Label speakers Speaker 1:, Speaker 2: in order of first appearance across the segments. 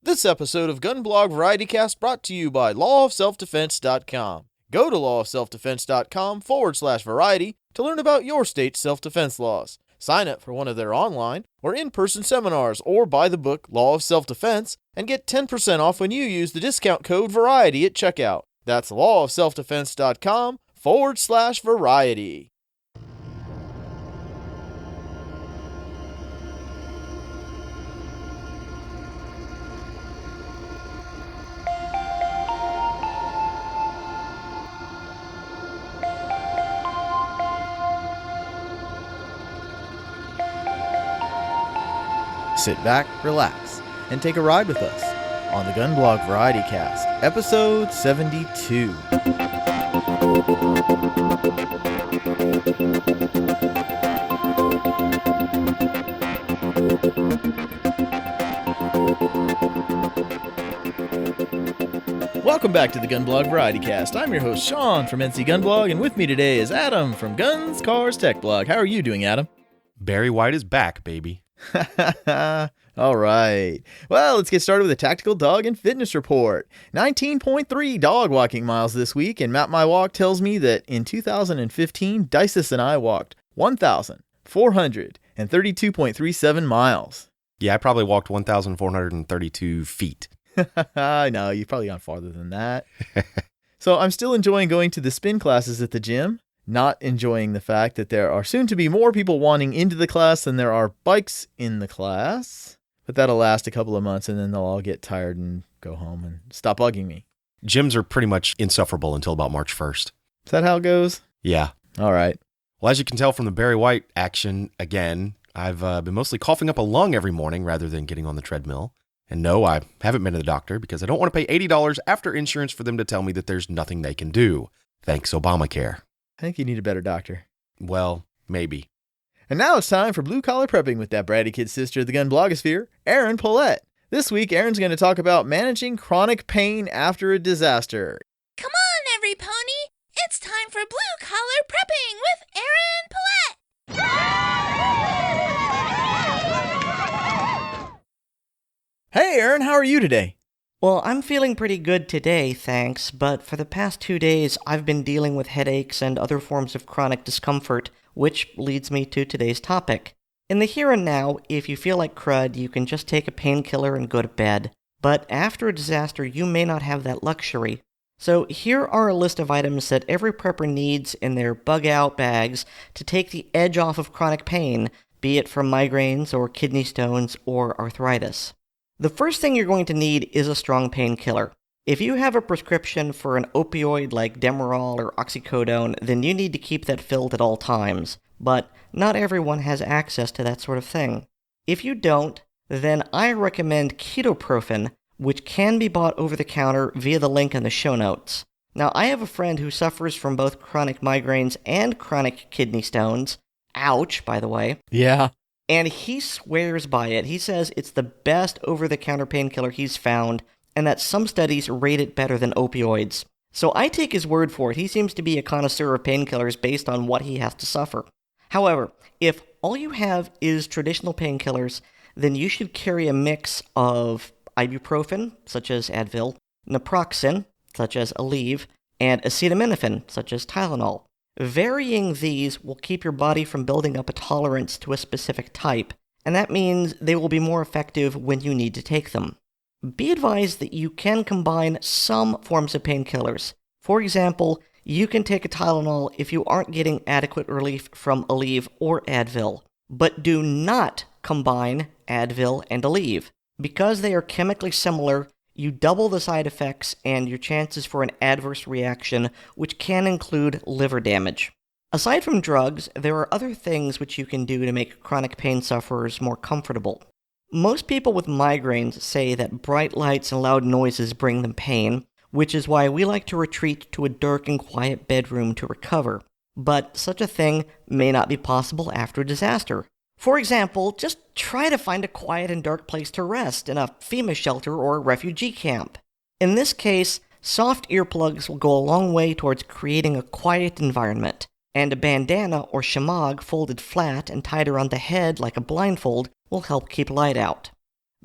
Speaker 1: This episode of GunBlog VarietyCast brought to you by lawofselfdefense.com. Go to lawofselfdefense.com/variety to learn about your state's self-defense laws. Sign up for one of their online or in-person seminars or buy the book Law of Self-Defense and get 10% off when you use the discount code VARIETY at checkout. That's lawofselfdefense.com/variety. Sit back, relax, and take a ride with us on the GunBlog VarietyCast, episode 72. Welcome back to the GunBlog VarietyCast. I'm your host, Sean from NC GunBlog, and with me today is Adam from Guns, Cars, Tech Blog. How are you doing, Adam?
Speaker 2: Barry White is back, baby.
Speaker 1: All right. Well, let's get started with a tactical dog and fitness report. 19.3 dog walking miles this week, and Map My Walk tells me that in 2015, Dices and I walked 1,432.37 miles.
Speaker 2: Yeah, I probably walked 1,432 feet.
Speaker 1: No, you've probably gone farther than that. So I'm still enjoying going to the spin classes at the gym. Not enjoying the fact that there are soon to be more people wanting into the class than there are bikes in the class. But that'll last a couple of months and then they'll all get tired and go home and stop bugging me.
Speaker 2: Gyms are pretty much insufferable until about March 1st.
Speaker 1: Is that how it goes?
Speaker 2: Yeah.
Speaker 1: All right.
Speaker 2: Well, as you can tell from the Barry White action, again, I've been mostly coughing up a lung every morning rather than getting on the treadmill. And no, I haven't been to the doctor because I don't want to pay $80 after insurance for them to tell me that there's nothing they can do. Thanks, Obamacare.
Speaker 1: I think you need a better doctor.
Speaker 2: Well, maybe.
Speaker 1: And now it's time for Blue Collar Prepping with that bratty kid sister of the gun blogosphere, Erin Paulette. This week, Erin's going to talk about managing chronic pain after a disaster.
Speaker 3: Come on, every pony. It's time for Blue Collar Prepping with Erin Paulette.
Speaker 1: Hey, Erin, how are you today?
Speaker 4: Well, I'm feeling pretty good today, thanks, but for the past 2 days, I've been dealing with headaches and other forms of chronic discomfort, which leads me to today's topic. In the here and now, if you feel like crud, you can just take a painkiller and go to bed. But after a disaster, you may not have that luxury. So here are a list of items that every prepper needs in their bug-out bags to take the edge off of chronic pain, be it from migraines or kidney stones or arthritis. The first thing you're going to need is a strong painkiller. If you have a prescription for an opioid like Demerol or oxycodone, then you need to keep that filled at all times. But not everyone has access to that sort of thing. If you don't, then I recommend ketoprofen, which can be bought over the counter via the link in the show notes. Now, I have a friend who suffers from both chronic migraines and chronic kidney stones. Ouch, by the way.
Speaker 1: Yeah.
Speaker 4: And he swears by it. He says it's the best over-the-counter painkiller he's found, and that some studies rate it better than opioids. So I take his word for it. He seems to be a connoisseur of painkillers based on what he has to suffer. However, if all you have is traditional painkillers, then you should carry a mix of ibuprofen, such as Advil, naproxen, such as Aleve, and acetaminophen, such as Tylenol. Varying these will keep your body from building up a tolerance to a specific type, and that means they will be more effective when you need to take them. Be advised that you can combine some forms of painkillers. For example, you can take a Tylenol if you aren't getting adequate relief from Aleve or Advil, but do not combine Advil and Aleve. Because they are chemically similar, you double the side effects and your chances for an adverse reaction, which can include liver damage. Aside from drugs, there are other things which you can do to make chronic pain sufferers more comfortable. Most people with migraines say that bright lights and loud noises bring them pain, which is why we like to retreat to a dark and quiet bedroom to recover. But such a thing may not be possible after a disaster. For example, just try to find a quiet and dark place to rest in a FEMA shelter or refugee camp. In this case, soft earplugs will go a long way towards creating a quiet environment, and a bandana or shamag folded flat and tied around the head like a blindfold will help keep light out.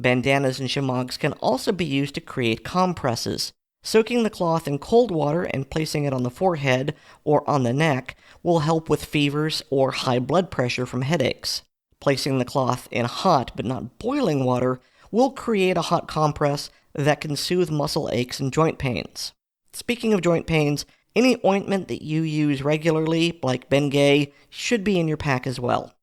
Speaker 4: Bandanas and shimogs can also be used to create compresses. Soaking the cloth in cold water and placing it on the forehead or on the neck will help with fevers or high blood pressure from headaches. Placing the cloth in hot but not boiling water will create a hot compress that can soothe muscle aches and joint pains. Speaking of joint pains, any ointment that you use regularly, like Bengay, should be in your pack as well.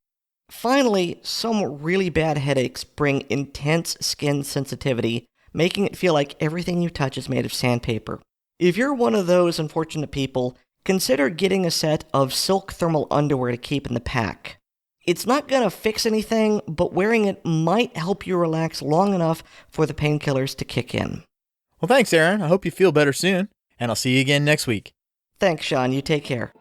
Speaker 4: Finally, some really bad headaches bring intense skin sensitivity, making it feel like everything you touch is made of sandpaper. If you're one of those unfortunate people, consider getting a set of silk thermal underwear to keep in the pack. It's not going to fix anything, but wearing it might help you relax long enough for the painkillers to kick in.
Speaker 1: Well, thanks, Aaron. I hope you feel better soon, and I'll see you again next week.
Speaker 4: Thanks, Sean. You take care.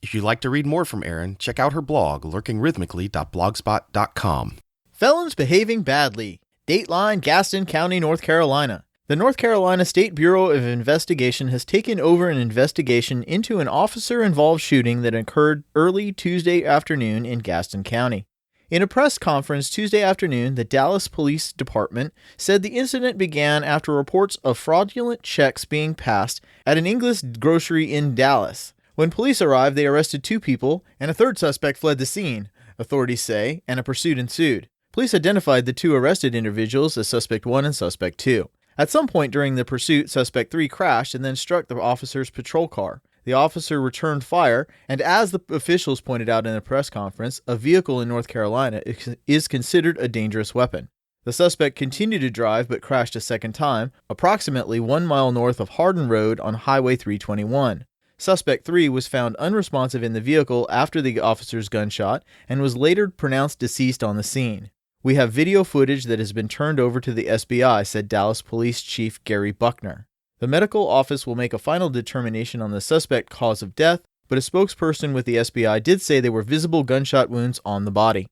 Speaker 2: If you'd like to read more from Erin, check out her blog, lurkingrhythmically.blogspot.com.
Speaker 1: Felons behaving badly. Dateline, Gaston County, North Carolina. The North Carolina State Bureau of Investigation has taken over an investigation into an officer-involved shooting that occurred early Tuesday afternoon in Gaston County. In a press conference Tuesday afternoon, the Dallas Police Department said the incident began after reports of fraudulent checks being passed at an English grocery in Dallas. When police arrived, they arrested 2 people, and a third suspect fled the scene, authorities say, and a pursuit ensued. Police identified the 2 arrested individuals as Suspect 1 and Suspect 2. At some point during the pursuit, Suspect 3 crashed and then struck the officer's patrol car. The officer returned fire, and as the officials pointed out in a press conference, a vehicle in North Carolina is considered a dangerous weapon. The suspect continued to drive but crashed a second time, approximately 1 mile north of Hardin Road on Highway 321. Suspect 3 was found unresponsive in the vehicle after the officer's gunshot and was later pronounced deceased on the scene. We have video footage that has been turned over to the SBI, said Dallas Police Chief Gary Buckner. The medical office will make a final determination on the suspect cause of death, but a spokesperson with the SBI did say there were visible gunshot wounds on the body.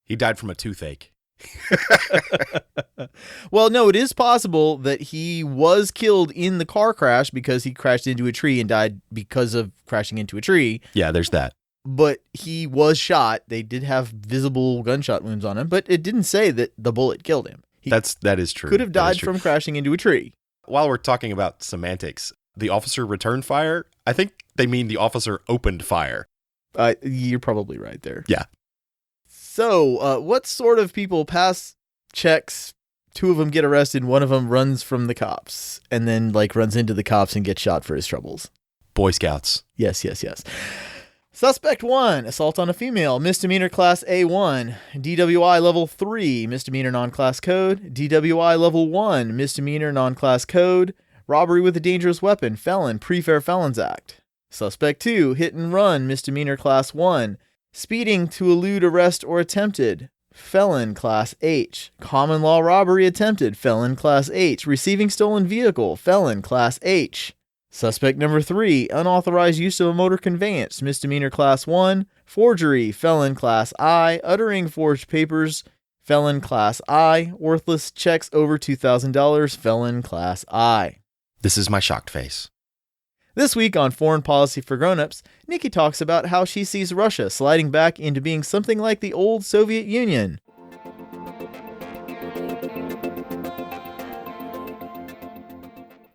Speaker 2: He died from a toothache.
Speaker 1: Well, no, it is possible that he was killed in the car crash because he crashed into a tree and died because of crashing into a tree.
Speaker 2: Yeah, there's that.
Speaker 1: But he was shot. They did have visible gunshot wounds on him, but it didn't say that the bullet killed him.
Speaker 2: That is true.
Speaker 1: Could have died from crashing into a tree.
Speaker 2: While we're talking about semantics, the officer returned fire. I think they mean the officer opened fire.
Speaker 1: You're probably right there.
Speaker 2: Yeah.
Speaker 1: So, what sort of people pass checks? 2 of them get arrested, 1 of them runs from the cops, and then runs into the cops and gets shot for his troubles.
Speaker 2: Boy Scouts.
Speaker 1: Yes. Suspect 1, assault on a female, misdemeanor class A1, DWI level 3, misdemeanor non-class code, DWI level 1, misdemeanor non-class code, robbery with a dangerous weapon, felon, Pre-Fair Felons Act. Suspect 2, hit and run, misdemeanor class 1, speeding to elude arrest or attempted, felon class H. Common law robbery attempted, felon class H. Receiving stolen vehicle, felon class H. Suspect number 3, unauthorized use of a motor conveyance, misdemeanor class 1. Forgery, felon class I. Uttering forged papers, felon class I. Worthless checks over $2,000, felon class I.
Speaker 2: This is my shocked face.
Speaker 1: This week on Foreign Policy for Grownups, Nikki talks about how she sees Russia sliding back into being something like the old Soviet Union.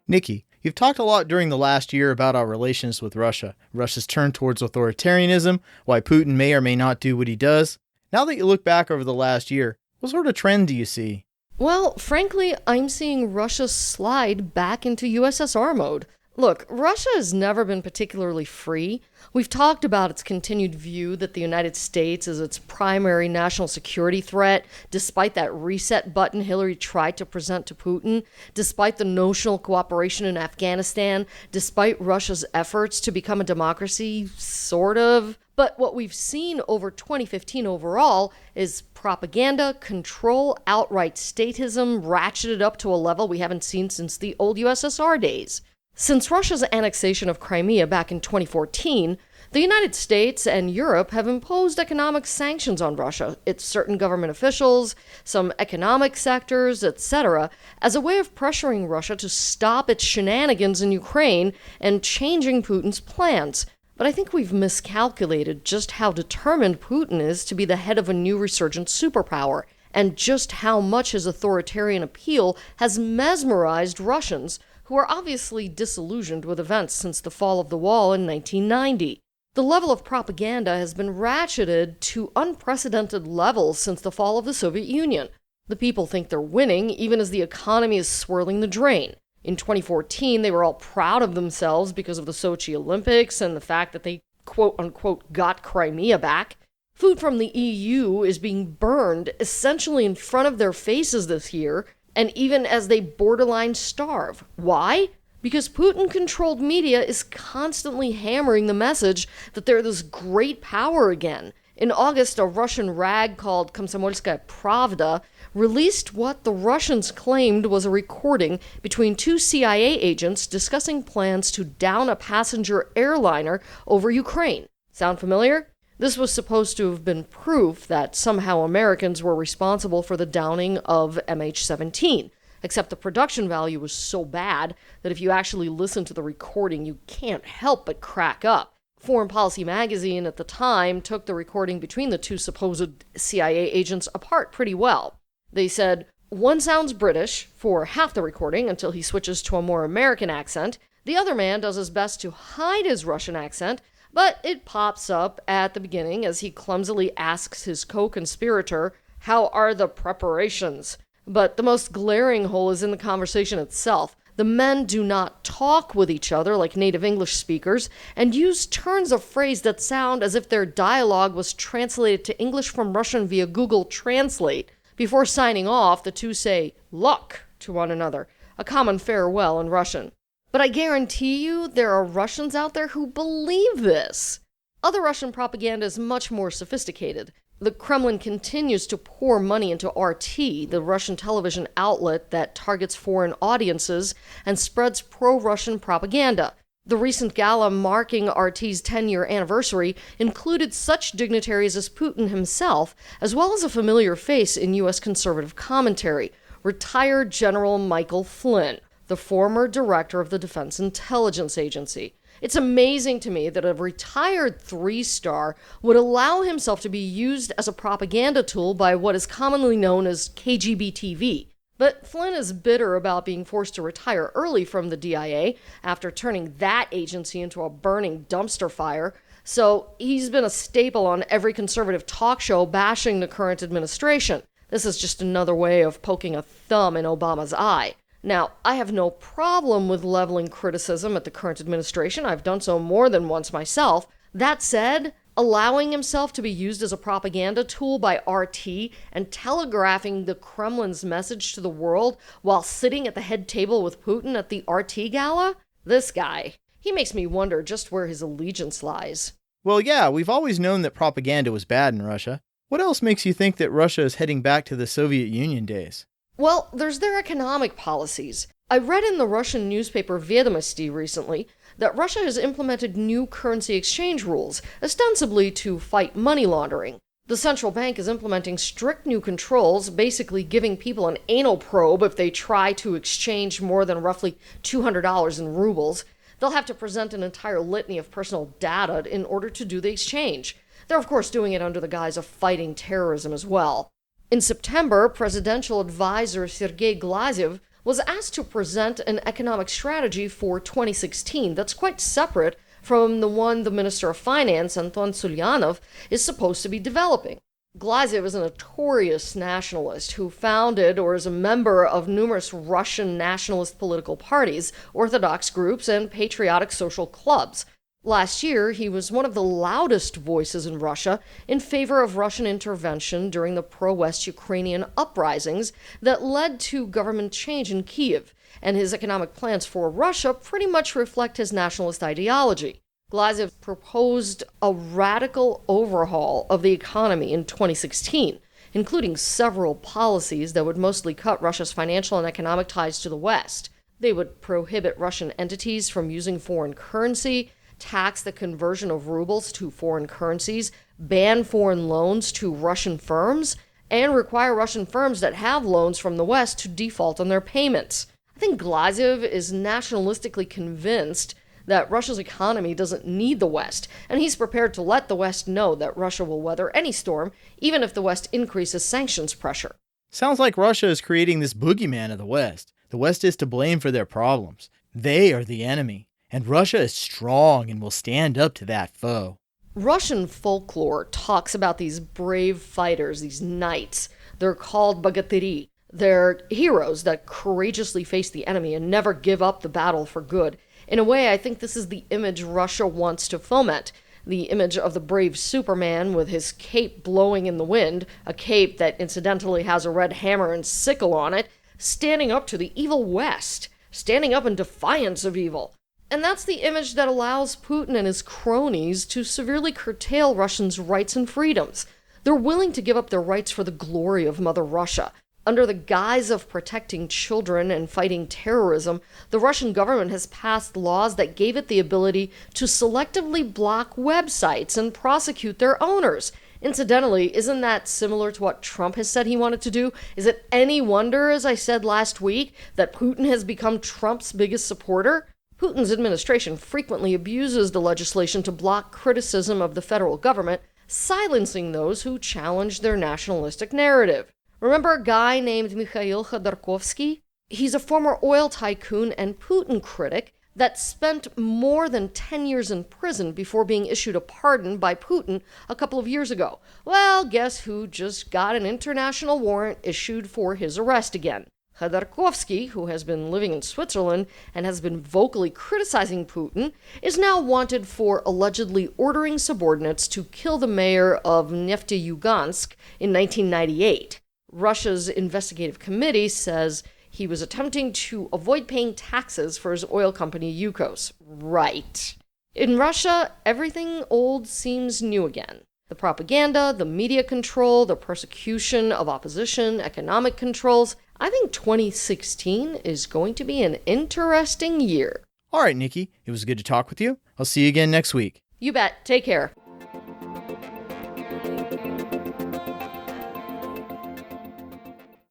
Speaker 1: Nikki, you've talked a lot during the last year about our relations with Russia, Russia's turn towards authoritarianism, why Putin may or may not do what he does. Now that you look back over the last year, what sort of trend do you see?
Speaker 5: Well, frankly, I'm seeing Russia slide back into USSR mode. Look, Russia has never been particularly free. We've talked about its continued view that the United States is its primary national security threat, despite that reset button Hillary tried to present to Putin, despite the notional cooperation in Afghanistan, despite Russia's efforts to become a democracy, sort of. But what we've seen over 2015 overall is propaganda, control, outright statism, ratcheted up to a level we haven't seen since the old USSR days. Since Russia's annexation of Crimea back in 2014, the United States and Europe have imposed economic sanctions on Russia, its certain government officials, some economic sectors, etc., as a way of pressuring Russia to stop its shenanigans in Ukraine and changing Putin's plans. but I think we've miscalculated just how determined Putin is to be the head of a new resurgent superpower, and just how much his authoritarian appeal has mesmerized Russians, who are obviously disillusioned with events since the fall of the wall in 1990. The level of propaganda has been ratcheted to unprecedented levels since the fall of the Soviet Union. The people think they're winning, even as the economy is swirling the drain. In 2014, they were all proud of themselves because of the Sochi Olympics and the fact that they quote-unquote got Crimea back. Food from the EU is being burned essentially in front of their faces this year, and even as they borderline starve. Why? Because Putin-controlled media is constantly hammering the message that they're this great power again. In August, a Russian rag called Komsomolskaya Pravda released what the Russians claimed was a recording between two CIA agents discussing plans to down a passenger airliner over Ukraine. Sound familiar? This was supposed to have been proof that somehow Americans were responsible for the downing of MH17, except the production value was so bad that if you actually listen to the recording, you can't help but crack up. Foreign Policy magazine at the time took the recording between the two supposed CIA agents apart pretty well. They said, one sounds British for half the recording until he switches to a more American accent. The other man does his best to hide his Russian accent, but it pops up at the beginning as he clumsily asks his co-conspirator, "How are the preparations?" But the most glaring hole is in the conversation itself. The men do not talk with each other like native English speakers and use turns of phrase that sound as if their dialogue was translated to English from Russian via Google Translate. Before signing off, the two say "luck" to one another, a common farewell in Russian. But I guarantee you there are Russians out there who believe this. Other Russian propaganda is much more sophisticated. The Kremlin continues to pour money into RT, the Russian television outlet that targets foreign audiences and spreads pro-Russian propaganda. The recent gala marking RT's 10-year anniversary included such dignitaries as Putin himself, as well as a familiar face in U.S. conservative commentary, retired General Michael Flynn, the former director of the Defense Intelligence Agency. It's amazing to me that a retired three-star would allow himself to be used as a propaganda tool by what is commonly known as KGB TV. But Flynn is bitter about being forced to retire early from the DIA after turning that agency into a burning dumpster fire, so he's been a staple on every conservative talk show bashing the current administration. This is just another way of poking a thumb in Obama's eye. Now, I have no problem with leveling criticism at the current administration. I've done so more than once myself. That said, allowing himself to be used as a propaganda tool by RT and telegraphing the Kremlin's message to the world while sitting at the head table with Putin at the RT gala? This guy. He makes me wonder just where his allegiance lies.
Speaker 1: Well, yeah, we've always known that propaganda was bad in Russia. What else makes you think that Russia is heading back to the Soviet Union days?
Speaker 5: Well, there's their economic policies. I read in the Russian newspaper Vedomosti recently that Russia has implemented new currency exchange rules, ostensibly to fight money laundering. The central bank is implementing strict new controls, basically giving people an anal probe if they try to exchange more than roughly $200 in rubles. They'll have to present an entire litany of personal data in order to do the exchange. They're of course doing it under the guise of fighting terrorism as well. In September, presidential advisor Sergei Glazyev was asked to present an economic strategy for 2016 that's quite separate from the one the Minister of Finance, Anton Sulyanov, is supposed to be developing. Glazyev is a notorious nationalist who founded or is a member of numerous Russian nationalist political parties, Orthodox groups, and patriotic social clubs. Last year, he was one of the loudest voices in Russia in favor of Russian intervention during the pro-West Ukrainian uprisings that led to government change in Kyiv, and his economic plans for Russia pretty much reflect his nationalist ideology. Glazyev proposed a radical overhaul of the economy in 2016, including several policies that would mostly cut Russia's financial and economic ties to the West. They would prohibit Russian entities from using foreign currency, tax the conversion of rubles to foreign currencies, ban foreign loans to Russian firms, and require Russian firms that have loans from the West to default on their payments. I think Glazyev is nationalistically convinced that Russia's economy doesn't need the West, and he's prepared to let the West know that Russia will weather any storm, even if the West increases sanctions pressure.
Speaker 1: Sounds like Russia is creating this boogeyman of the West. The West is to blame for their problems. They are the enemy, and Russia is strong and will stand up to that foe.
Speaker 5: Russian folklore talks about these brave fighters, these knights. They're called bogatyri. They're heroes that courageously face the enemy and never give up the battle for good. In a way, I think this is the image Russia wants to foment. The image of the brave Superman with his cape blowing in the wind, a cape that incidentally has a red hammer and sickle on it, standing up to the evil West, standing up in defiance of evil. And that's the image that allows Putin and his cronies to severely curtail Russians' rights and freedoms. They're willing to give up their rights for the glory of Mother Russia. Under the guise of protecting children and fighting terrorism, the Russian government has passed laws that gave it the ability to selectively block websites and prosecute their owners. Incidentally, isn't that similar to what Trump has said he wanted to do? Is it any wonder, as I said last week, that Putin has become Trump's biggest supporter? Putin's administration frequently abuses the legislation to block criticism of the federal government, silencing those who challenge their nationalistic narrative. Remember a guy named Mikhail Khodorkovsky? He's a former oil tycoon and Putin critic that spent more than 10 years in prison before being issued a pardon by Putin a couple of years ago. Well, guess who just got an international warrant issued for his arrest again? Khodorkovsky, who has been living in Switzerland and has been vocally criticizing Putin, is now wanted for allegedly ordering subordinates to kill the mayor of Neftejugansk in 1998. Russia's investigative committee says he was attempting to avoid paying taxes for his oil company Yukos. Right. In Russia, everything old seems new again. The propaganda, the media control, the persecution of opposition, economic controls. I think 2016 is going to be an interesting year.
Speaker 1: All right, Nikki, it was good to talk with you. I'll see you again next week.
Speaker 5: You bet. Take care.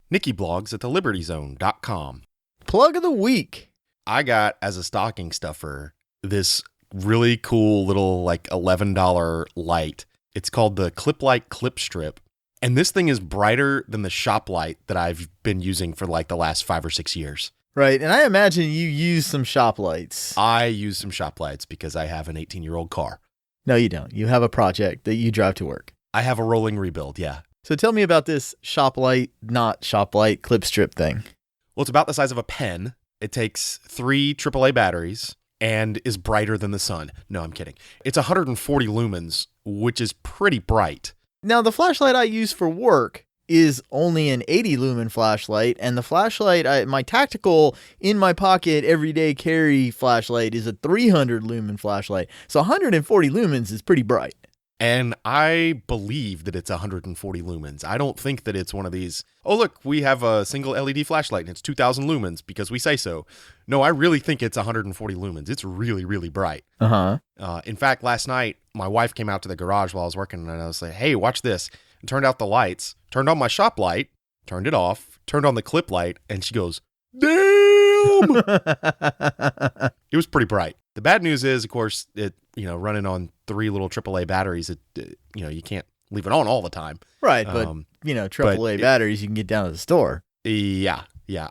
Speaker 2: Nikki blogs at thelibertyzone.com.
Speaker 1: Plug of the week.
Speaker 2: I got, as a stocking stuffer, this really cool little $11 light. It's called the Clip Light Clip Strip. And this thing is brighter than the shop light that I've been using for the last 5 or 6 years.
Speaker 1: Right, and I imagine you use some shop lights.
Speaker 2: I use some shop lights because I have an 18-year-old car.
Speaker 1: No, you don't. You have a project that you drive to work.
Speaker 2: I have a rolling rebuild, yeah.
Speaker 1: So tell me about this shop light, not shop light, clip strip thing.
Speaker 2: Well, it's about the size of a pen. It takes 3 AAA batteries and is brighter than the sun. No, I'm kidding. It's 140 lumens, which is pretty bright.
Speaker 1: Now, the flashlight I use for work is only an 80 lumen flashlight, and the flashlight, my tactical, in my pocket, everyday carry flashlight is a 300 lumen flashlight. So 140 lumens is pretty bright.
Speaker 2: And I believe that it's 140 lumens. I don't think that it's one of these, oh, look, we have a single LED flashlight and it's 2,000 lumens because we say so. No, I really think it's 140 lumens. It's really, really bright. In fact, last night, my wife came out to the garage while I was working and I was like, hey, watch this. And turned out the lights, turned on my shop light, turned it off, turned on the clip light, and she goes, damn! It was pretty bright. The bad news is, of course, it, running on 3 little AAA batteries, you can't leave it on all the time.
Speaker 1: Right, but, AAA batteries you can get down to the store.
Speaker 2: Yeah.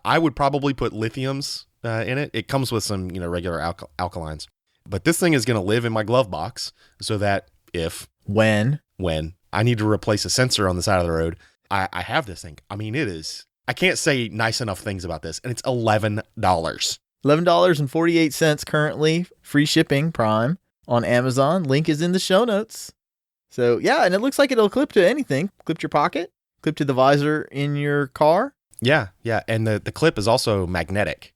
Speaker 2: I would probably put lithiums in it. It comes with some, regular alkalines. But this thing is going to live in my glove box so that when I need to replace a sensor on the side of the road, I have this thing. I mean, it is, I can't say nice enough things about this, and it's $11.
Speaker 1: $11.48 currently, free shipping, Prime, on Amazon. Link is in the show notes. So, yeah, and it looks like it'll clip to anything. Clip to your pocket, clip to the visor in your car.
Speaker 2: Yeah, and the clip is also magnetic.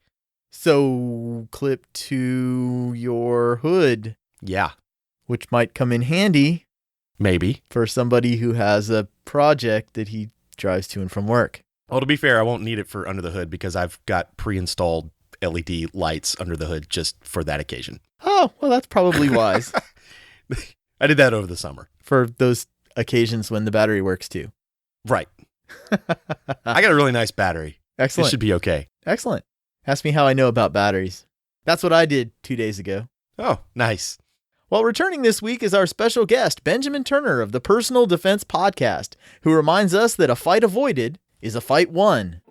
Speaker 1: So, clip to your hood.
Speaker 2: Yeah.
Speaker 1: Which might come in handy.
Speaker 2: Maybe.
Speaker 1: For somebody who has a project that he drives to and from work.
Speaker 2: Well, to be fair, I won't need it for under the hood because I've got pre-installed LED lights under the hood just for that occasion.
Speaker 1: Oh, well, that's probably wise.
Speaker 2: I did that over the summer.
Speaker 1: For those occasions when the battery works too.
Speaker 2: Right. I got a really nice battery.
Speaker 1: Excellent.
Speaker 2: It should be okay.
Speaker 1: Excellent. Ask me how I know about batteries. That's what I did 2 days ago.
Speaker 2: Oh, nice.
Speaker 1: Well, returning this week is our special guest, Benjamin Turner of the Personal Defense Podcast, who reminds us that a fight avoided is a fight won.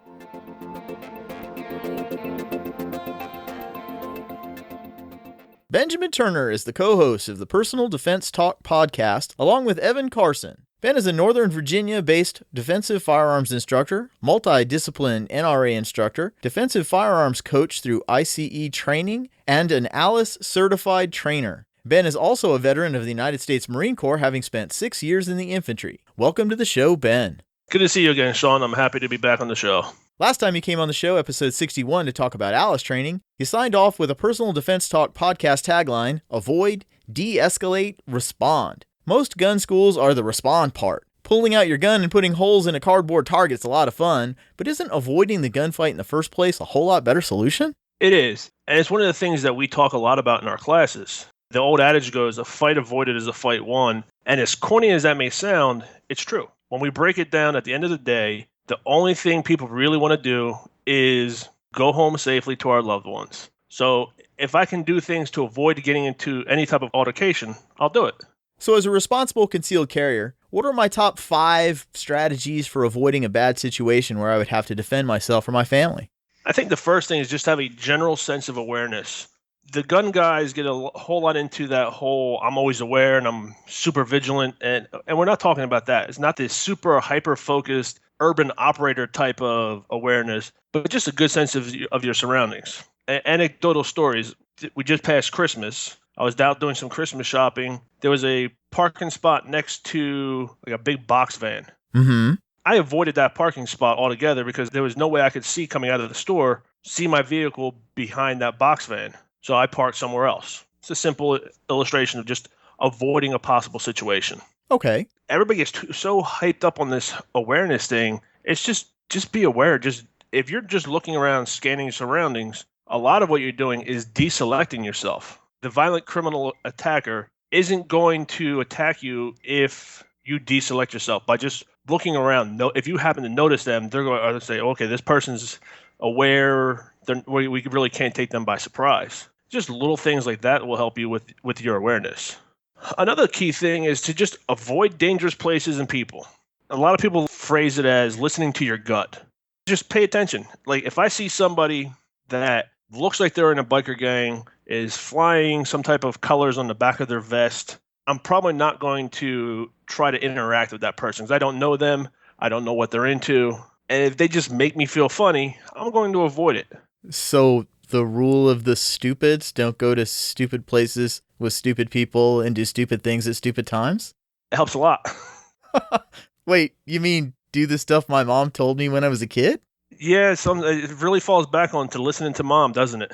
Speaker 1: Benjamin Turner is the co-host of the Personal Defense Talk podcast, along with Evan Carson. Ben is a Northern Virginia-based defensive firearms instructor, multidiscipline NRA instructor, defensive firearms coach through ICE training, and an ALICE certified trainer. Ben is also a veteran of the United States Marine Corps, having spent 6 years in the infantry. Welcome to the show, Ben.
Speaker 6: Good to see you again, Sean. I'm happy to be back on the show.
Speaker 1: Last time you came on the show, episode 61, to talk about ALICE training, you signed off with a Personal Defense Talk podcast tagline, avoid, de-escalate, respond. Most gun schools are the respond part. Pulling out your gun and putting holes in a cardboard target's a lot of fun, but isn't avoiding the gunfight in the first place a whole lot better solution?
Speaker 6: It is, and it's one of the things that we talk a lot about in our classes. The old adage goes, a fight avoided is a fight won, and as corny as that may sound, it's true. When we break it down at the end of the day, the only thing people really want to do is go home safely to our loved ones. So if I can do things to avoid getting into any type of altercation, I'll do it.
Speaker 1: So as a responsible concealed carrier, what are my top 5 strategies for avoiding a bad situation where I would have to defend myself or my family?
Speaker 6: I think the first thing is just have a general sense of awareness. The gun guys get a whole lot into that whole I'm always aware and I'm super vigilant, and we're not talking about that. It's not this super hyper-focused urban operator type of awareness, but just a good sense of your surroundings. Anecdotal stories. We just passed Christmas. I was out doing some Christmas shopping. There was a parking spot next to like a big box van.
Speaker 1: Mm-hmm.
Speaker 6: I avoided that parking spot altogether because there was no way I could see coming out of the store, see my vehicle behind that box van. So I parked somewhere else. It's a simple illustration of just avoiding a possible situation.
Speaker 1: Okay.
Speaker 6: Everybody gets so hyped up on this awareness thing. It's just be aware. Just if you're just looking around, scanning your surroundings, a lot of what you're doing is deselecting yourself. The violent criminal attacker isn't going to attack you if you deselect yourself by just looking around. If you happen to notice them, they're going to say, okay, this person's aware. We really can't take them by surprise. Just little things like that will help you with your awareness. Another key thing is to just avoid dangerous places and people. A lot of people phrase it as listening to your gut. Just pay attention. Like if I see somebody that looks like they're in a biker gang, is flying some type of colors on the back of their vest, I'm probably not going to try to interact with that person because I don't know them. I don't know what they're into. And if they just make me feel funny, I'm going to avoid it.
Speaker 1: So the rule of the stupids, don't go to stupid places with stupid people and do stupid things at stupid times?
Speaker 6: It helps a lot.
Speaker 1: Wait, you mean do the stuff my mom told me when I was a kid?
Speaker 6: Yeah, it really falls back on to listening to mom, doesn't it?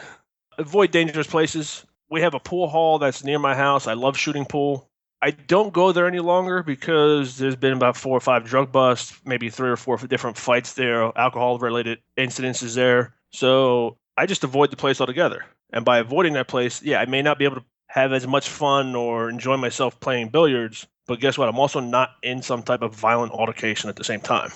Speaker 6: Avoid dangerous places. We have a pool hall that's near my house. I love shooting pool. I don't go there any longer because there's been about 4 or 5 drug busts, maybe 3 or 4 different fights there, alcohol-related incidences there. So I just avoid the place altogether. And by avoiding that place, yeah, I may not be able to have as much fun or enjoy myself playing billiards, but guess what? I'm also not in some type of violent altercation at the same time.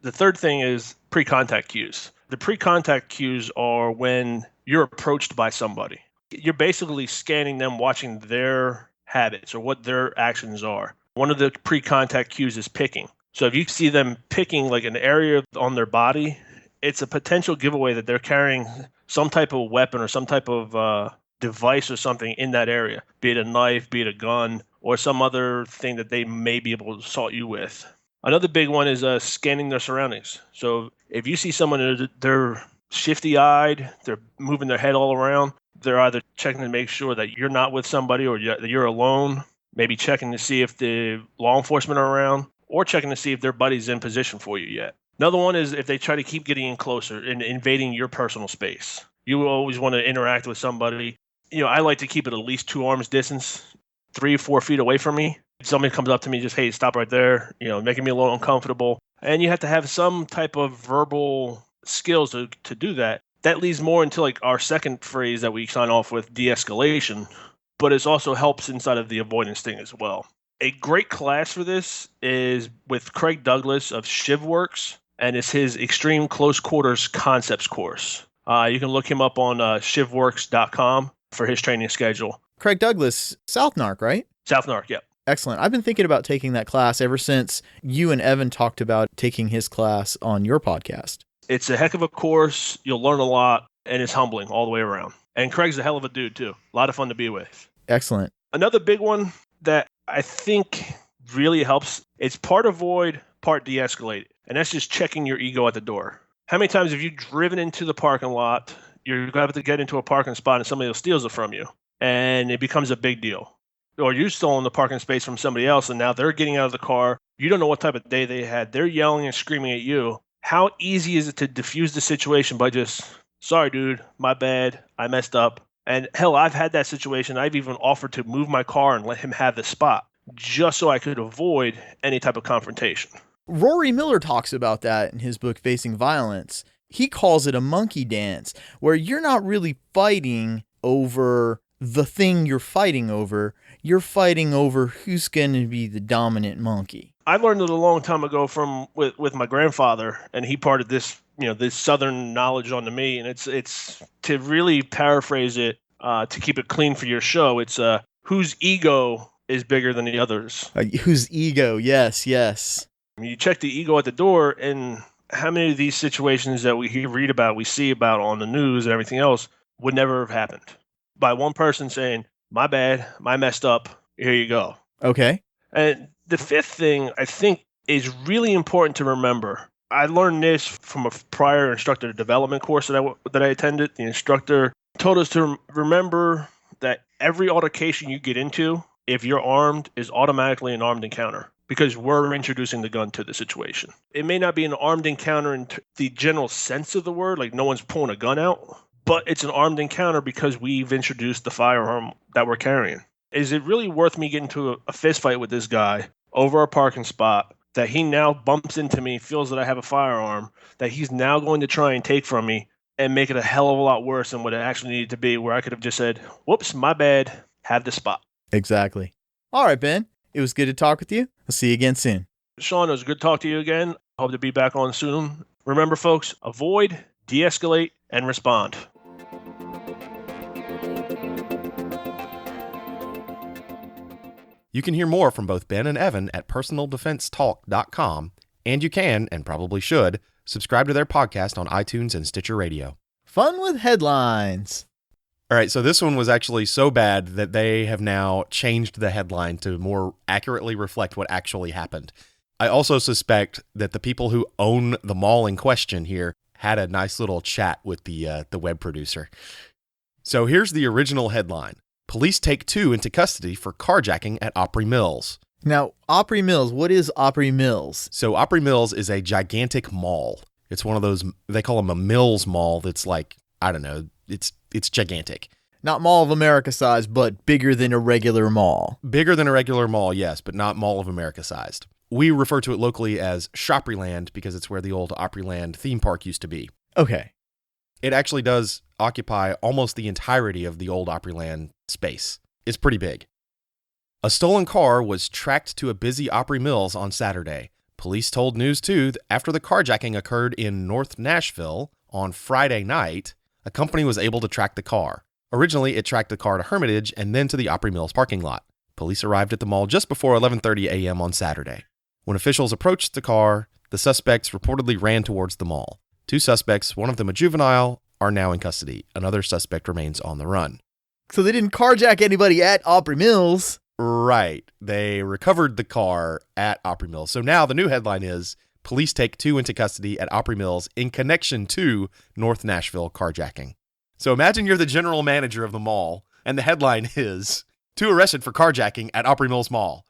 Speaker 6: The third thing is pre-contact cues. The pre-contact cues are when you're approached by somebody. You're basically scanning them, watching their habits or what their actions are. One of the pre-contact cues is picking. So if you see them picking like an area on their body, it's a potential giveaway that they're carrying some type of weapon or some type of device or something in that area, be it a knife, be it a gun, or some other thing that they may be able to assault you with. Another big one is scanning their surroundings. So if you see someone, they're shifty-eyed, they're moving their head all around, they're either checking to make sure that you're not with somebody or that you're alone, maybe checking to see if the law enforcement are around, or checking to see if their buddy's in position for you yet. Another one is if they try to keep getting in closer and invading your personal space. You always want to interact with somebody. I like to keep it at least 2 arms distance, 3 or 4 feet away from me. If somebody comes up to me, just, hey, stop right there, making me a little uncomfortable. And you have to have some type of verbal skills to do that. That leads more into like our second phrase that we sign off with, de-escalation, but it also helps inside of the avoidance thing as well. A great class for this is with Craig Douglas of ShivWorks, and it's his Extreme Close Quarters Concepts course. You can look him up on shivworks.com for his training schedule.
Speaker 1: Craig Douglas, South Narc, right?
Speaker 6: South Narc, yep.
Speaker 1: Excellent. I've been thinking about taking that class ever since you and Evan talked about taking his class on your podcast.
Speaker 6: It's a heck of a course. You'll learn a lot, and it's humbling all the way around. And Craig's a hell of a dude, too. A lot of fun to be with.
Speaker 1: Excellent.
Speaker 6: Another big one that I think really helps, it's part avoid, part de-escalate. And that's just checking your ego at the door. How many times have you driven into the parking lot, you're going to have to get into a parking spot, and somebody steals it from you, and it becomes a big deal? Or you stolen the parking space from somebody else, and now they're getting out of the car. You don't know what type of day they had. They're yelling and screaming at you. How easy is it to diffuse the situation by just, sorry, dude, my bad, I messed up. And hell, I've had that situation. I've even offered to move my car and let him have the spot just so I could avoid any type of confrontation.
Speaker 1: Rory Miller talks about that in his book, Facing Violence. He calls it a monkey dance, where you're not really fighting over the thing you're fighting over. You're fighting over who's going to be the dominant monkey.
Speaker 6: I learned it a long time ago with my grandfather, and he parted this, this Southern knowledge onto me. And it's to really paraphrase it, to keep it clean for your show. It's whose ego is bigger than the others.
Speaker 1: Whose ego? Yes.
Speaker 6: You check the ego at the door, and how many of these situations that we read about, we see about on the news and everything else would never have happened by one person saying, my bad, I messed up, here you go.
Speaker 1: Okay.
Speaker 6: And the fifth thing I think is really important to remember. I learned this from a prior instructor development course that I attended. The instructor told us to remember that every altercation you get into, if you're armed, is automatically an armed encounter, because we're introducing the gun to the situation. It may not be an armed encounter in the general sense of the word, like no one's pulling a gun out, but it's an armed encounter because we've introduced the firearm that we're carrying. Is it really worth me getting into a fist fight with this guy over a parking spot that he now bumps into me, feels that I have a firearm, that he's now going to try and take from me and make it a hell of a lot worse than what it actually needed to be, where I could have just said, whoops, my bad, have the spot.
Speaker 1: Exactly. All right, Ben. It was good to talk with you. I'll see you again soon.
Speaker 6: Sean, it was good to talk to you again. Hope to be back on soon. Remember, folks, avoid, de-escalate, and respond.
Speaker 2: You can hear more from both Ben and Evan at personaldefensetalk.com, and you can, and probably should, subscribe to their podcast on iTunes and Stitcher Radio.
Speaker 1: Fun with headlines.
Speaker 2: All right, so this one was actually so bad that they have now changed the headline to more accurately reflect what actually happened. I also suspect that the people who own the mall in question here had a nice little chat with the web producer. So here's the original headline. Police take 2 into custody for carjacking at Opry Mills.
Speaker 1: Now, Opry Mills, what is Opry Mills?
Speaker 2: So Opry Mills is a gigantic mall. It's one of those, they call them a Mills mall that's like, I don't know, it's gigantic.
Speaker 1: Not Mall of America size, but bigger than a regular mall.
Speaker 2: Bigger than a regular mall, yes, but not Mall of America sized. We refer to it locally as Shopryland because it's where the old Opryland theme park used to be.
Speaker 1: Okay.
Speaker 2: It actually does occupy almost the entirety of the old Opryland space. It's pretty big. A stolen car was tracked to a busy Opry Mills on Saturday. Police told News 2 that after the carjacking occurred in North Nashville on Friday night, a company was able to track the car. Originally, it tracked the car to Hermitage and then to the Opry Mills parking lot. Police arrived at the mall just before 11:30 a.m. on Saturday. When officials approached the car, the suspects reportedly ran towards the mall. 2 suspects, one of them a juvenile, are now in custody. Another suspect remains on the run.
Speaker 1: So they didn't carjack anybody at Opry Mills.
Speaker 2: Right. They recovered the car at Opry Mills. So now the new headline is, police take 2 into custody at Opry Mills in connection to North Nashville carjacking. So imagine you're the general manager of the mall, and the headline is, 2 arrested for carjacking at Opry Mills Mall.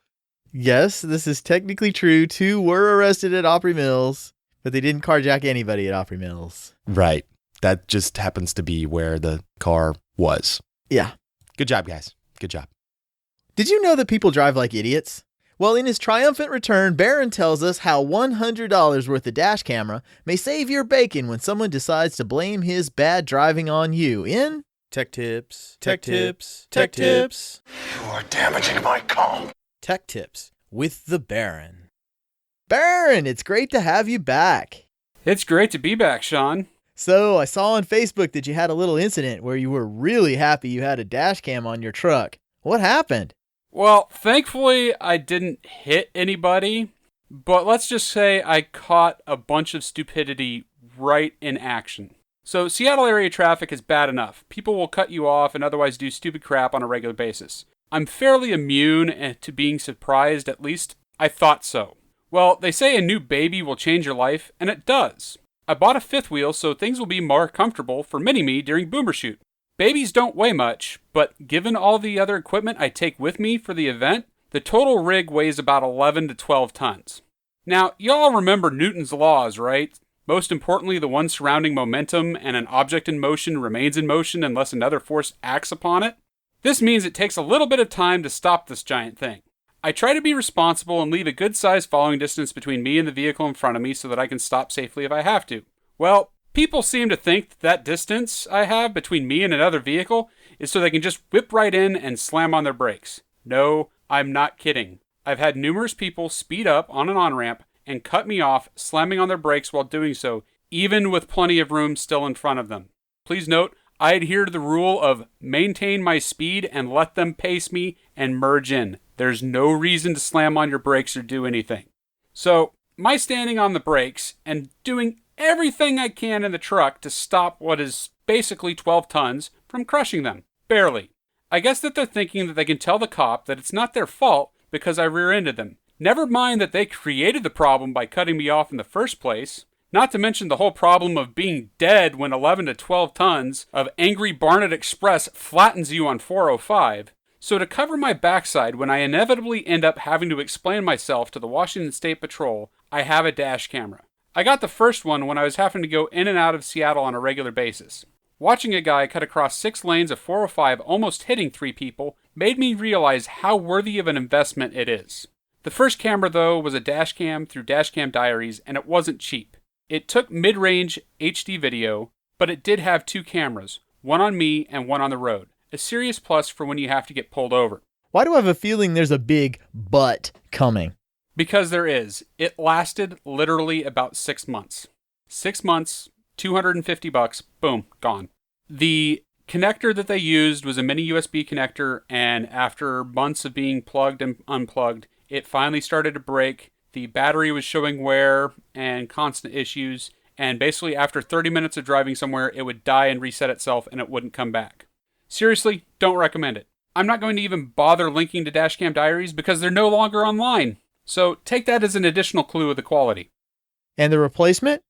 Speaker 1: Yes, this is technically true. 2 were arrested at Opry Mills, but they didn't carjack anybody at Opry Mills.
Speaker 2: Right. That just happens to be where the car was.
Speaker 1: Yeah.
Speaker 2: Good job, guys. Good job.
Speaker 1: Did you know that people drive like idiots? Well, in his triumphant return, Barron tells us how $100 worth of dash camera may save your bacon when someone decides to blame his bad driving on you in Tech Tips. Tech Tips. Tech Tips.
Speaker 7: You are damaging my comp.
Speaker 1: Tech Tips with the Barron. Barron, it's great to have you back.
Speaker 8: It's great to be back, Sean.
Speaker 1: So I saw on Facebook that you had a little incident where you were really happy you had a dash cam on your truck. What happened?
Speaker 8: Well, thankfully, I didn't hit anybody, but let's just say I caught a bunch of stupidity right in action. So Seattle area traffic is bad enough. People will cut you off and otherwise do stupid crap on a regular basis. I'm fairly immune to being surprised, at least I thought so. Well, they say a new baby will change your life, and it does. I bought a fifth wheel so things will be more comfortable for mini-me during boomer shoot. Babies don't weigh much, but given all the other equipment I take with me for the event, the total rig weighs about 11 to 12 tons. Now, y'all remember Newton's laws, right? Most importantly, the one surrounding momentum, and an object in motion remains in motion unless another force acts upon it. This means it takes a little bit of time to stop this giant thing. I try to be responsible and leave a good-sized following distance between me and the vehicle in front of me so that I can stop safely if I have to. Well, people seem to think that distance I have between me and another vehicle is so they can just whip right in and slam on their brakes. No, I'm not kidding. I've had numerous people speed up on an on-ramp and cut me off, slamming on their brakes while doing so, even with plenty of room still in front of them. Please note, I adhere to the rule of maintain my speed and let them pace me and merge in. There's no reason to slam on your brakes or do anything. So, my standing on the brakes and doing everything I can in the truck to stop what is basically 12 tons from crushing them. Barely. I guess that they're thinking that they can tell the cop that it's not their fault because I rear-ended them. Never mind that they created the problem by cutting me off in the first place. Not to mention the whole problem of being dead when 11 to 12 tons of angry Barnett Express flattens you on 405. So to cover my backside when I inevitably end up having to explain myself to the Washington State Patrol, I have a dash camera. I got the first one when I was having to go in and out of Seattle on a regular basis. Watching a guy cut across 6 lanes of 405 almost hitting 3 people made me realize how worthy of an investment it is. The first camera, though, was a Dashcam through Dashcam Diaries, and it wasn't cheap. It took mid-range HD video, but it did have 2 cameras, one on me and one on the road. A serious plus for when you have to get pulled over.
Speaker 1: Why do I have a feeling there's a big but coming?
Speaker 8: Because there is. It lasted literally about 6 months. 6 months, $250, boom, gone. The connector that they used was a mini USB connector, and after months of being plugged and unplugged, it finally started to break. The battery was showing wear and constant issues, and basically after 30 minutes of driving somewhere, it would die and reset itself and it wouldn't come back. Seriously, don't recommend it. I'm not going to even bother linking to Dashcam Diaries because they're no longer online. So take that as an additional clue of the quality.
Speaker 1: And the replacement?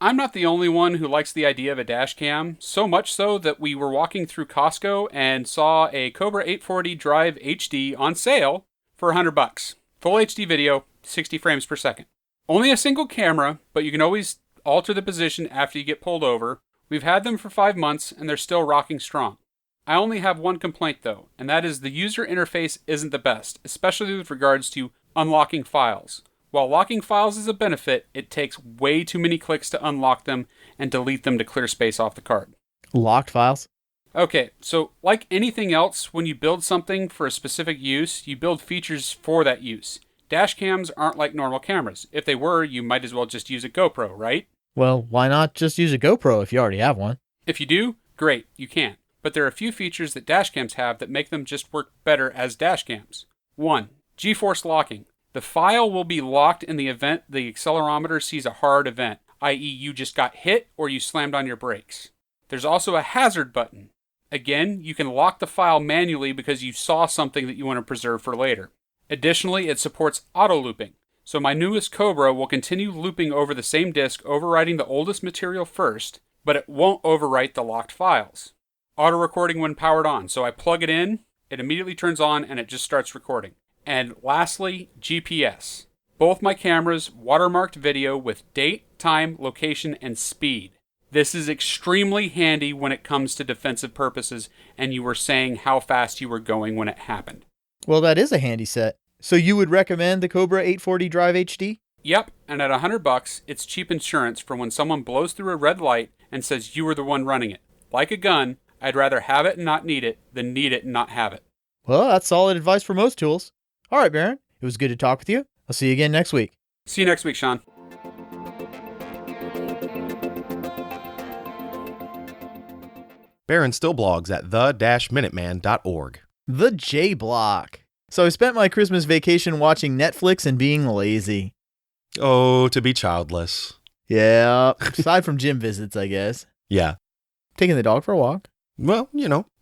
Speaker 8: I'm not the only one who likes the idea of a dash cam, so much so that we were walking through Costco and saw a Cobra 840 Drive HD on sale for $100. Full HD video, 60 frames per second. Only a single camera, but you can always alter the position after you get pulled over. We've had them for 5 months and they're still rocking strong. I only have one complaint though, and that is the user interface isn't the best, especially with regards to unlocking files. While locking files is a benefit, it takes way too many clicks to unlock them and delete them to clear space off the card.
Speaker 1: Locked files?
Speaker 8: Okay, so like anything else, when you build something for a specific use, you build features for that use. Dash cams aren't like normal cameras. If they were, you might as well just use a GoPro, right?
Speaker 1: Well, why not just use a GoPro if you already have one?
Speaker 8: If you do, great, you can. But there are a few features that dash cams have that make them just work better as dash cams. 1. G-force locking. The file will be locked in the event the accelerometer sees a hard event, i.e. you just got hit or you slammed on your brakes. There's also a hazard button. Again, you can lock the file manually because you saw something that you want to preserve for later. Additionally, it supports auto looping. So my newest Cobra will continue looping over the same disk, overwriting the oldest material first, but it won't overwrite the locked files. Auto recording when powered on. So I plug it in, it immediately turns on, and it just starts recording. And lastly, GPS. Both my cameras watermarked video with date, time, location, and speed. This is extremely handy when it comes to defensive purposes, and you were saying how fast you were going when it happened.
Speaker 1: Well, that is a handy set. So you would recommend the Cobra 840 Drive HD?
Speaker 8: Yep, and at $100, it's cheap insurance for when someone blows through a red light and says you were the one running it. Like a gun, I'd rather have it and not need it than need it and not have it.
Speaker 1: Well, that's solid advice for most tools. All right, Barron. It was good to talk with you. I'll see you again next week.
Speaker 8: See you next week, Sean.
Speaker 2: Barron still blogs at the-minuteman.org.
Speaker 1: The J Block. So I spent my Christmas vacation watching Netflix and being lazy.
Speaker 2: Oh, to be childless.
Speaker 1: Yeah. Aside from gym visits, I guess.
Speaker 2: Yeah.
Speaker 1: Taking the dog for a walk.
Speaker 2: Well,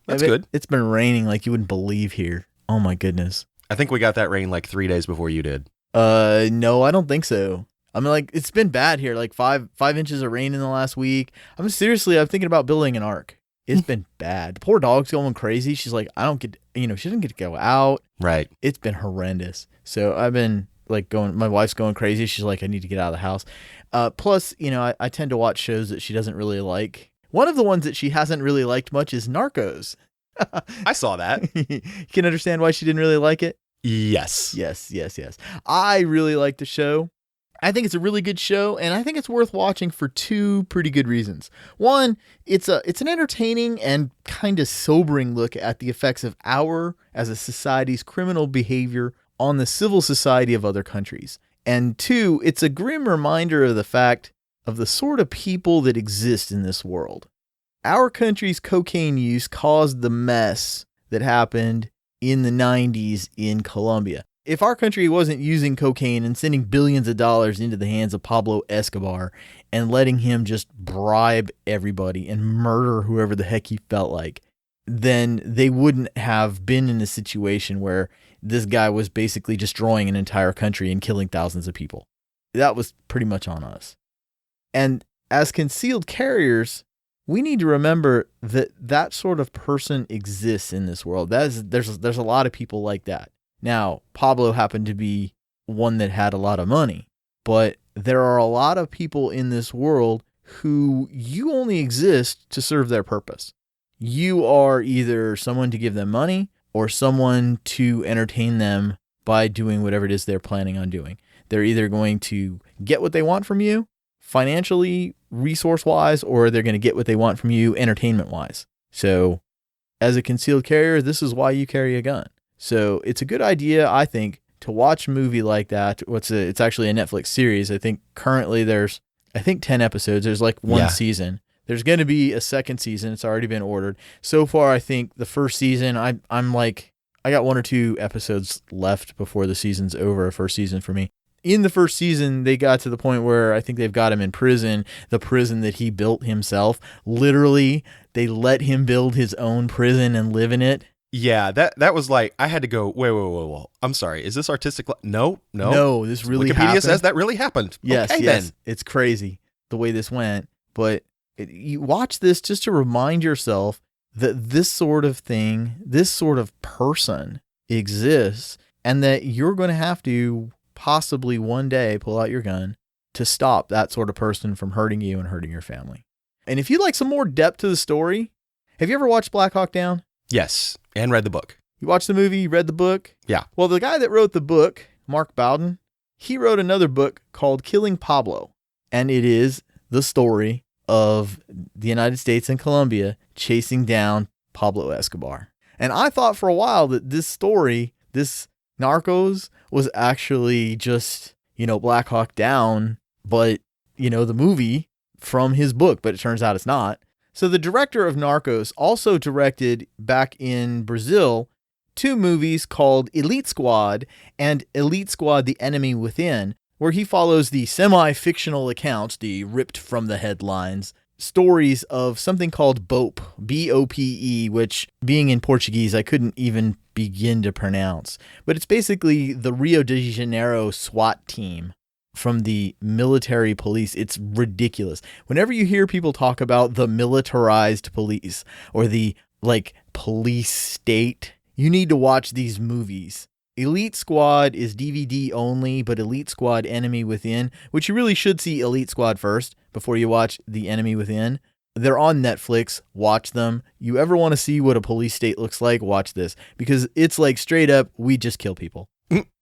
Speaker 2: that's good.
Speaker 1: It's been raining like you wouldn't believe here. Oh my goodness.
Speaker 2: I think we got that rain like 3 days before you did.
Speaker 1: No, I don't think so. I mean, like, it's been bad here. Like 5 inches of rain in the last week. I'm thinking about building an ark. It's been bad. The poor dog's going crazy. She's like, she doesn't get to go out.
Speaker 2: Right.
Speaker 1: It's been horrendous. So I've been like my wife's going crazy. She's like, I need to get out of the house. Plus, I tend to watch shows that she doesn't really like. One of the ones that she hasn't really liked much is Narcos.
Speaker 2: I saw that.
Speaker 1: You can understand why she didn't really like it?
Speaker 2: Yes.
Speaker 1: Yes. I really like the show. I think it's a really good show, and I think it's worth watching for 2 pretty good reasons. One, it's an entertaining and kind of sobering look at the effects of our, as a society's, criminal behavior on the civil society of other countries. And 2, it's a grim reminder of the fact of the sort of people that exist in this world. Our country's cocaine use caused the mess that happened in the 90s in Colombia. If our country wasn't using cocaine and sending billions of dollars into the hands of Pablo Escobar and letting him just bribe everybody and murder whoever the heck he felt like, then they wouldn't have been in a situation where this guy was basically destroying an entire country and killing thousands of people. That was pretty much on us. And as concealed carriers, we need to remember that sort of person exists in this world. There's a lot of people like that. Now, Pablo happened to be one that had a lot of money, but there are a lot of people in this world who you only exist to serve their purpose. You are either someone to give them money or someone to entertain them by doing whatever it is they're planning on doing. They're either going to get what they want from you, financially, resource-wise, or they're going to get what they want from you entertainment-wise. So, as a concealed carrier, this is why you carry a gun. So it's a good idea, I think, to watch a movie like that. It's actually a Netflix series. I think currently there's 10 episodes. There's like one season. There's going to be a second season. It's already been ordered. So far, I think the first season, I'm like, I got 1 or 2 episodes left before the season's over, first season for me. In the first season, they got to the point where I think they've got him in prison, the prison that he built himself. Literally, they let him build his own prison and live in it.
Speaker 2: Yeah, that was like, I had to go, wait. I'm sorry. Is this artistic? No,
Speaker 1: this really
Speaker 2: Wikipedia
Speaker 1: happened.
Speaker 2: says that really happened.
Speaker 1: Yes,
Speaker 2: okay,
Speaker 1: yes.
Speaker 2: then.
Speaker 1: It's crazy the way this went. But you watch this just to remind yourself that this sort of thing, this sort of person exists, and that you're going to have to possibly one day pull out your gun to stop that sort of person from hurting you and hurting your family. And if you'd like some more depth to the story, have you ever watched Black Hawk Down?
Speaker 2: Yes, and read the book.
Speaker 1: You watched the movie, you read the book?
Speaker 2: Yeah.
Speaker 1: Well, the guy that wrote the book, Mark Bowden, he wrote another book called Killing Pablo. And it is the story of the United States and Colombia chasing down Pablo Escobar. And I thought for a while that this story, this Narcos, was actually just, Black Hawk Down, but, the movie from his book. But it turns out it's not. So the director of Narcos also directed back in Brazil 2 movies called Elite Squad and Elite Squad: The Enemy Within, where he follows the semi-fictional accounts, the ripped from the headlines, stories of something called BOPE, B-O-P-E, which, being in Portuguese, I couldn't even begin to pronounce. But it's basically the Rio de Janeiro SWAT team from the military police. It's ridiculous. Whenever you hear people talk about the militarized police or the police state, you need to watch these movies. Elite Squad is DVD only, but Elite Squad: Enemy Within, which you really should see Elite Squad first before you watch The Enemy Within. They're on Netflix. Watch them. You ever want to see what a police state looks like? Watch this, because it's like straight up, we just kill people.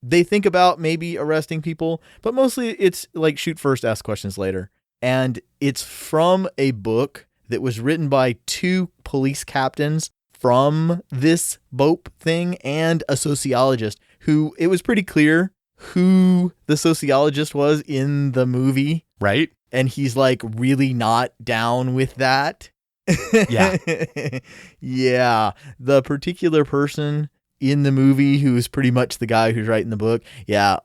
Speaker 1: They think about maybe arresting people, but mostly it's like shoot first, ask questions later. And it's from a book that was written by 2 police captains from this BOPE thing and a sociologist who, it was pretty clear who the sociologist was in the movie.
Speaker 2: Right.
Speaker 1: And he's like really not down with that.
Speaker 2: Yeah.
Speaker 1: Yeah. The particular person in the movie who's pretty much the guy who's writing the book. Yeah.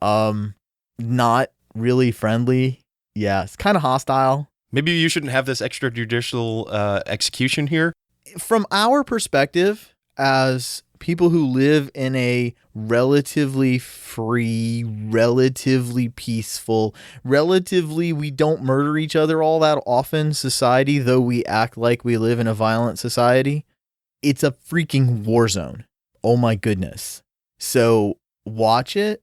Speaker 1: Not really friendly. Yeah. It's kind of hostile.
Speaker 2: Maybe you shouldn't have this extrajudicial execution here.
Speaker 1: From our perspective, as people who live in a relatively free, relatively peaceful, relatively we don't murder each other all that often society, though we act like we live in a violent society, it's a freaking war zone. Oh my goodness. So watch it,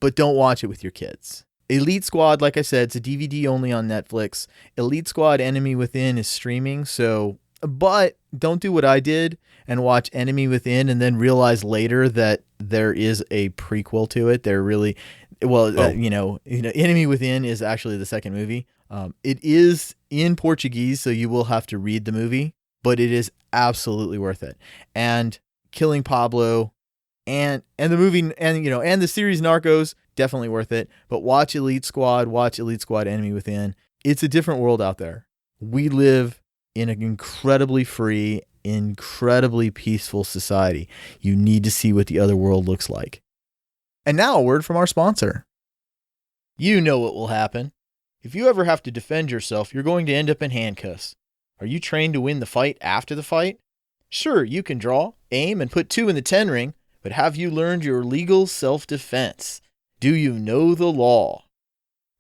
Speaker 1: but don't watch it with your kids. Elite Squad, like I said, it's a DVD only on Netflix. Elite Squad Enemy Within is streaming, but don't do what I did and watch Enemy Within and then realize later that there is a prequel to it. They're really, Enemy Within is actually the second movie. It is in Portuguese, so you will have to read the movie, but it is absolutely worth it. And Killing Pablo and the movie and the series Narcos, definitely worth it. But watch Elite Squad Enemy Within. It's a different world out there. We live in an incredibly free, incredibly peaceful society. You need to see what the other world looks like. And now a word from our sponsor. You know what will happen. If you ever have to defend yourself, you're going to end up in handcuffs. Are you trained to win the fight after the fight? Sure, you can draw, aim, and put 2 in the 10 ring, but have you learned your legal self-defense? Do you know the law?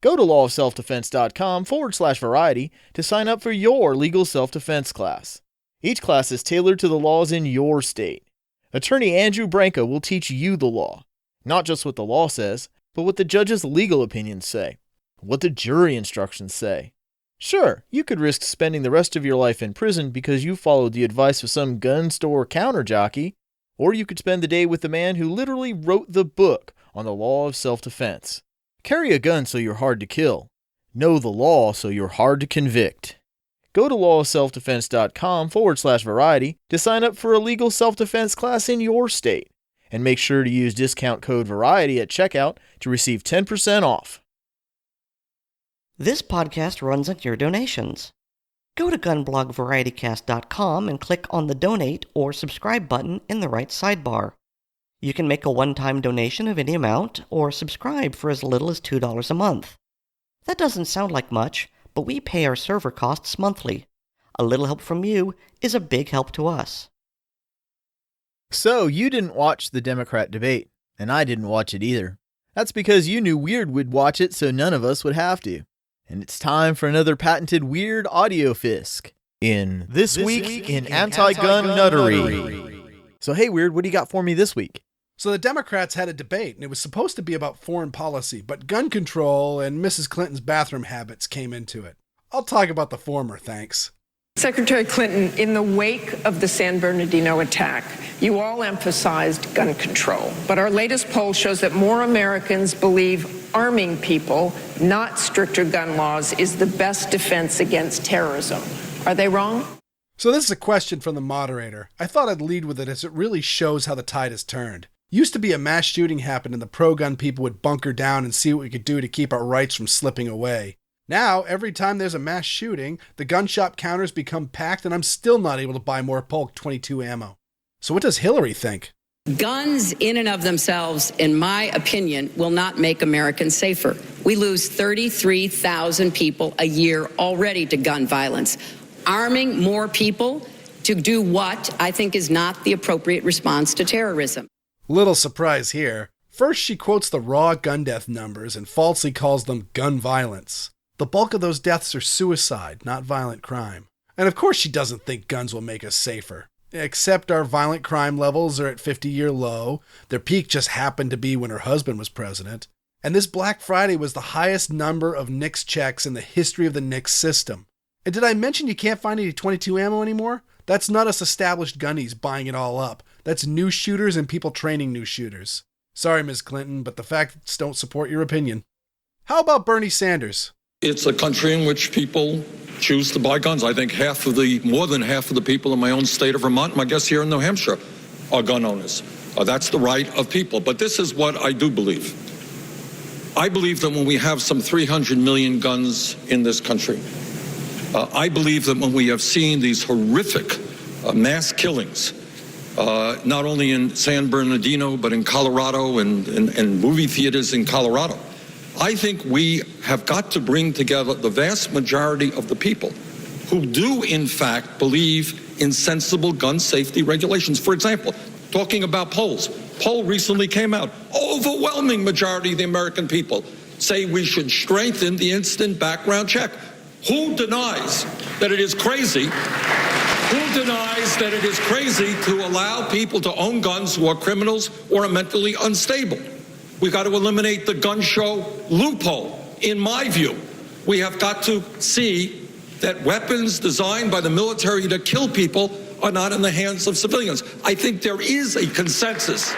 Speaker 1: Go to lawofselfdefense.com/variety to sign up for your legal self-defense class. Each class is tailored to the laws in your state. Attorney Andrew Branca will teach you the law, not just what the law says, but what the judge's legal opinions say, what the jury instructions say. Sure, you could risk spending the rest of your life in prison because you followed the advice of some gun store counter jockey, or you could spend the day with the man who literally wrote the book on the law of self-defense. Carry a gun so you're hard to kill. Know the law so you're hard to convict. Go to lawofselfdefense.com/variety to sign up for a legal self-defense class in your state. And make sure to use discount code VARIETY at checkout to receive 10% off.
Speaker 4: This podcast runs on your donations. Go to GunBlog VarietyCast.com and click on the donate or subscribe button in the right sidebar. You can make a one-time donation of any amount or subscribe for as little as $2 a month. That doesn't sound like much, but we pay our server costs monthly. A little help from you is a big help to us.
Speaker 1: So you didn't watch the Democrat debate, and I didn't watch it either. That's because you knew Weird would watch it so none of us would have to. And it's time for another patented Weird audio fisk in This Week in Anti-Gun Nuttery. So hey Weird, what do you got for me this week?
Speaker 9: So the Democrats had a debate, and it was supposed to be about foreign policy, but gun control and Mrs. Clinton's bathroom habits came into it. I'll talk about the former, thanks.
Speaker 10: Secretary Clinton, in the wake of the San Bernardino attack, you all emphasized gun control. But our latest poll shows that more Americans believe arming people, not stricter gun laws, is the best defense against terrorism. Are they wrong?
Speaker 9: So this is a question from the moderator. I thought I'd lead with it as it really shows how the tide has turned. Used to be a mass shooting happened and the pro-gun people would bunker down and see what we could do to keep our rights from slipping away. Now, every time there's a mass shooting, the gun shop counters become packed and I'm still not able to buy more Polk 22 ammo. So what does Hillary think?
Speaker 11: Guns in and of themselves, in my opinion, will not make Americans safer. We lose 33,000 people a year already to gun violence. Arming more people to do what I think is not the appropriate response to terrorism.
Speaker 9: Little surprise here. First, she quotes the raw gun death numbers and falsely calls them gun violence. The bulk of those deaths are suicide, not violent crime. And of course she doesn't think guns will make us safer. Except our violent crime levels are at 50-year low. Their peak just happened to be when her husband was president. And this Black Friday was the highest number of NICS checks in the history of the NICS system. And did I mention you can't find any 22 ammo anymore? That's not us established gunnies buying it all up. That's new shooters and people training new shooters. Sorry, Ms. Clinton, but the facts don't support your opinion. How about Bernie Sanders?
Speaker 12: It's a country in which people choose to buy guns. I think more than half of the people in my own state of Vermont, and I guess here in New Hampshire, are gun owners. That's the right of people. But this is what I do believe. I believe that when we have some 300 million guns in this country, I believe that when we have seen these horrific mass killings, not only in San Bernardino, but in Colorado and movie theaters in Colorado, I think we have got to bring together the vast majority of the people who do, in fact, believe in sensible gun safety regulations. For example, talking about polls. Poll recently came out. Overwhelming majority of the American people say we should strengthen the instant background check. Who denies that it is crazy? Who denies that it is crazy to allow people to own guns who are criminals or are mentally unstable? We've got to eliminate the gun show loophole. In my view, we have got to see that weapons designed by the military to kill people are not in the hands of civilians. I think there is a consensus.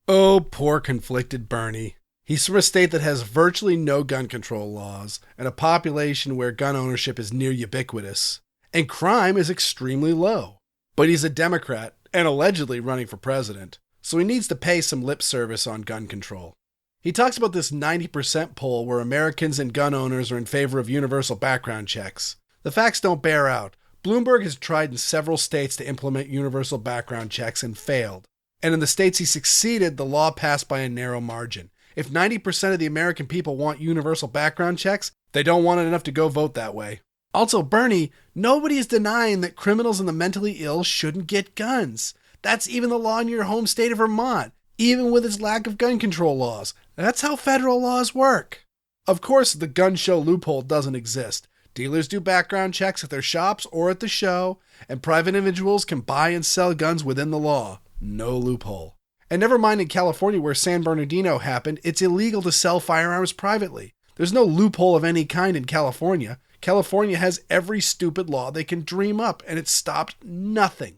Speaker 9: Oh, poor conflicted Bernie. He's from a state that has virtually no gun control laws and a population where gun ownership is near ubiquitous. And crime is extremely low. But he's a Democrat and allegedly running for president, so he needs to pay some lip service on gun control. He talks about this 90% poll where Americans and gun owners are in favor of universal background checks. The facts don't bear out. Bloomberg has tried in several states to implement universal background checks and failed. And in the states he succeeded, the law passed by a narrow margin. If 90% of the American people want universal background checks, they don't want it enough to go vote that way. Also, Bernie, nobody is denying that criminals and the mentally ill shouldn't get guns. That's even the law in your home state of Vermont, even with its lack of gun control laws. That's how federal laws work. Of course, the gun show loophole doesn't exist. Dealers do background checks at their shops or at the show, and private individuals can buy and sell guns within the law. No loophole. And never mind in California where San Bernardino happened, it's illegal to sell firearms privately. There's no loophole of any kind in California. California has every stupid law they can dream up, and it stopped nothing.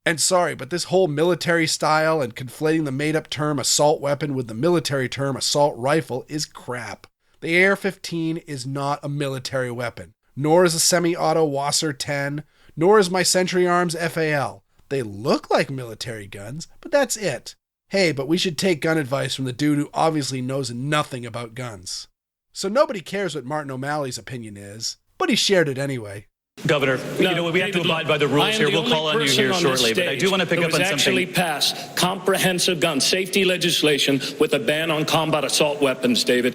Speaker 9: And sorry, but this whole military style and conflating the made-up term assault weapon with the military term assault rifle is crap. The AR-15 is not a military weapon, nor is a semi-auto Wasser 10, nor is my Century Arms FAL. They look like military guns, but that's it. Hey, but we should take gun advice from the dude who obviously knows nothing about guns. So nobody cares what Martin O'Malley's opinion is, but he shared it anyway.
Speaker 13: Governor, we have to abide by the rules here. We'll call on you here shortly, but I do want to pick up on something. Actually passed comprehensive gun safety legislation with a ban on combat assault weapons, David.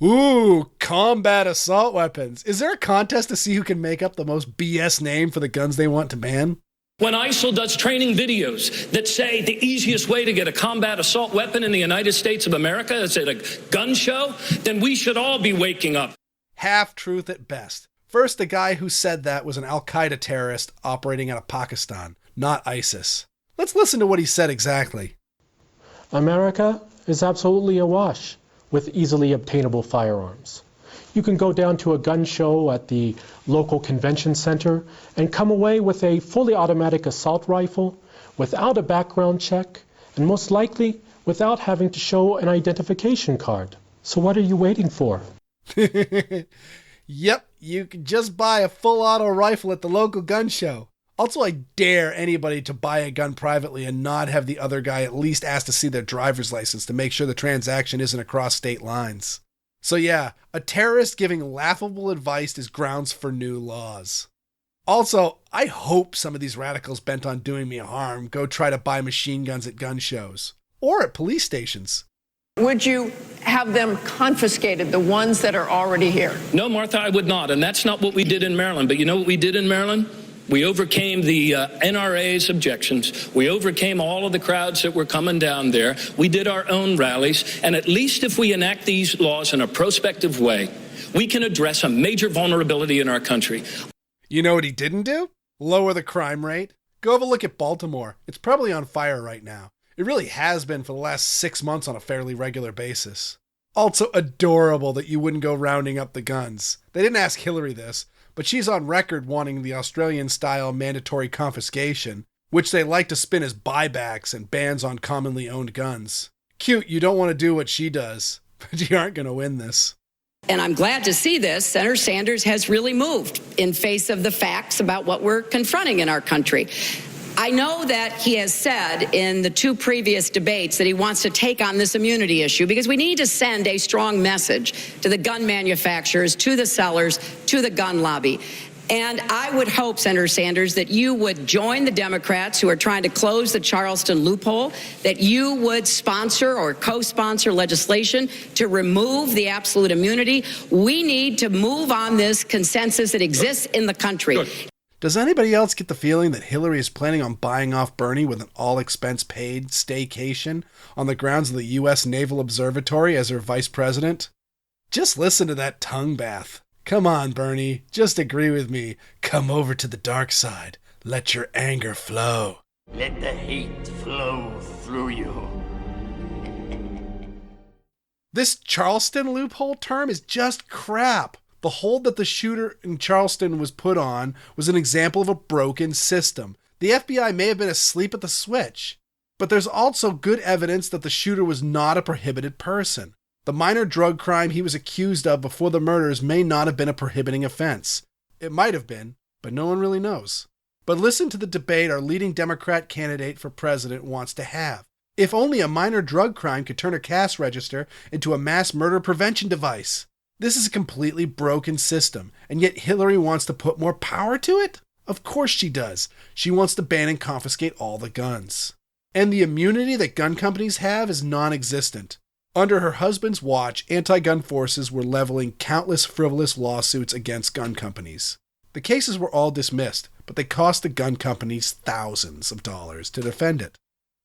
Speaker 9: Ooh, combat assault weapons. Is there a contest to see who can make up the most BS name for the guns they want to ban?
Speaker 13: When ISIL does training videos that say the easiest way to get a combat assault weapon in the United States of America is at a gun show, then we should all be waking up.
Speaker 9: Half-truth at best. First, the guy who said that was an Al-Qaeda terrorist operating out of Pakistan, not ISIS. Let's listen to what he said exactly.
Speaker 14: America is absolutely awash with easily obtainable firearms. You can go down to a gun show at the local convention center and come away with a fully automatic assault rifle without a background check and most likely without having to show an identification card. So what are you waiting for?
Speaker 9: Yep, you can just buy a full auto rifle at the local gun show. Also, I dare anybody to buy a gun privately and not have the other guy at least ask to see their driver's license to make sure the transaction isn't across state lines. So yeah, a terrorist giving laughable advice is grounds for new laws. Also, I hope some of these radicals bent on doing me harm go try to buy machine guns at gun shows or at police stations.
Speaker 10: Would you have them confiscated, the ones that are already here?
Speaker 13: No, Martha, I would not, and that's not what we did in Maryland. But you know what we did in Maryland? We overcame the NRA's objections. We overcame all of the crowds that were coming down there. We did our own rallies. And at least if we enact these laws in a prospective way, we can address a major vulnerability in our country.
Speaker 9: You know what he didn't do? Lower the crime rate. Go have a look at Baltimore. It's probably on fire right now. It really has been for the last 6 months on a fairly regular basis. Also adorable that you wouldn't go rounding up the guns. They didn't ask Hillary this, but she's on record wanting the Australian-style mandatory confiscation, which they like to spin as buybacks and bans on commonly owned guns. Cute, you don't want to do what she does, but you aren't going to win this.
Speaker 11: And I'm glad to see this. Senator Sanders has really moved in face of the facts about what we're confronting in our country. I know that he has said in the 2 previous debates that he wants to take on this immunity issue because we need to send a strong message to the gun manufacturers, to the sellers, to the gun lobby. And I would hope, Senator Sanders, that you would join the Democrats who are trying to close the Charleston loophole, that you would sponsor or co-sponsor legislation to remove the absolute immunity. We need to move on this consensus that exists in the country.
Speaker 9: Good. Does anybody else get the feeling that Hillary is planning on buying off Bernie with an all-expense-paid staycation on the grounds of the U.S. Naval Observatory as her vice president? Just listen to that tongue bath. Come on, Bernie. Just agree with me. Come over to the dark side. Let your anger flow.
Speaker 7: Let the hate flow through you.
Speaker 9: This Charleston loophole term is just crap. The hold that the shooter in Charleston was put on was an example of a broken system. The FBI may have been asleep at the switch, but there's also good evidence that the shooter was not a prohibited person. The minor drug crime he was accused of before the murders may not have been a prohibiting offense. It might have been, but no one really knows. But listen to the debate our leading Democrat candidate for president wants to have. If only a minor drug crime could turn a cash register into a mass murder prevention device. This is a completely broken system, and yet Hillary wants to put more power to it? Of course she does. She wants to ban and confiscate all the guns. And the immunity that gun companies have is non-existent. Under her husband's watch, anti-gun forces were leveling countless frivolous lawsuits against gun companies. The cases were all dismissed, but they cost the gun companies thousands of dollars to defend it.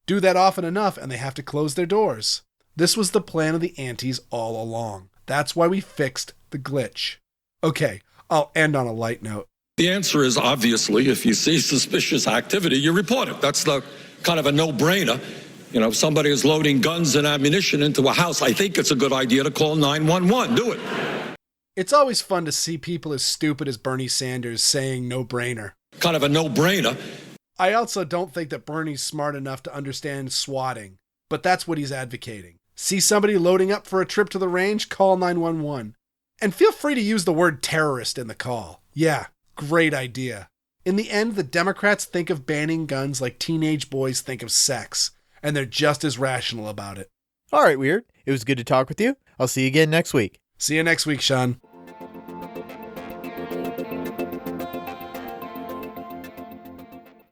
Speaker 9: Do that often enough and they have to close their doors. This was the plan of the antis all along. That's why we fixed the glitch. Okay, I'll end on a light note.
Speaker 12: The answer is obviously, if you see suspicious activity, you report it. That's the kind of a no-brainer. You know, if somebody is loading guns and ammunition into a house, I think it's a good idea to call 911. Do it.
Speaker 9: It's always fun to see people as stupid as Bernie Sanders saying no-brainer.
Speaker 12: Kind of a no-brainer.
Speaker 9: I also don't think that Bernie's smart enough to understand swatting, but that's what he's advocating. See somebody loading up for a trip to the range? Call 911. And feel free to use the word terrorist in the call. Yeah, great idea. In the end, the Democrats think of banning guns like teenage boys think of sex. And they're just as rational about it.
Speaker 1: All right, Weird. It was good to talk with you. I'll see you again next week.
Speaker 9: See you next week, Sean.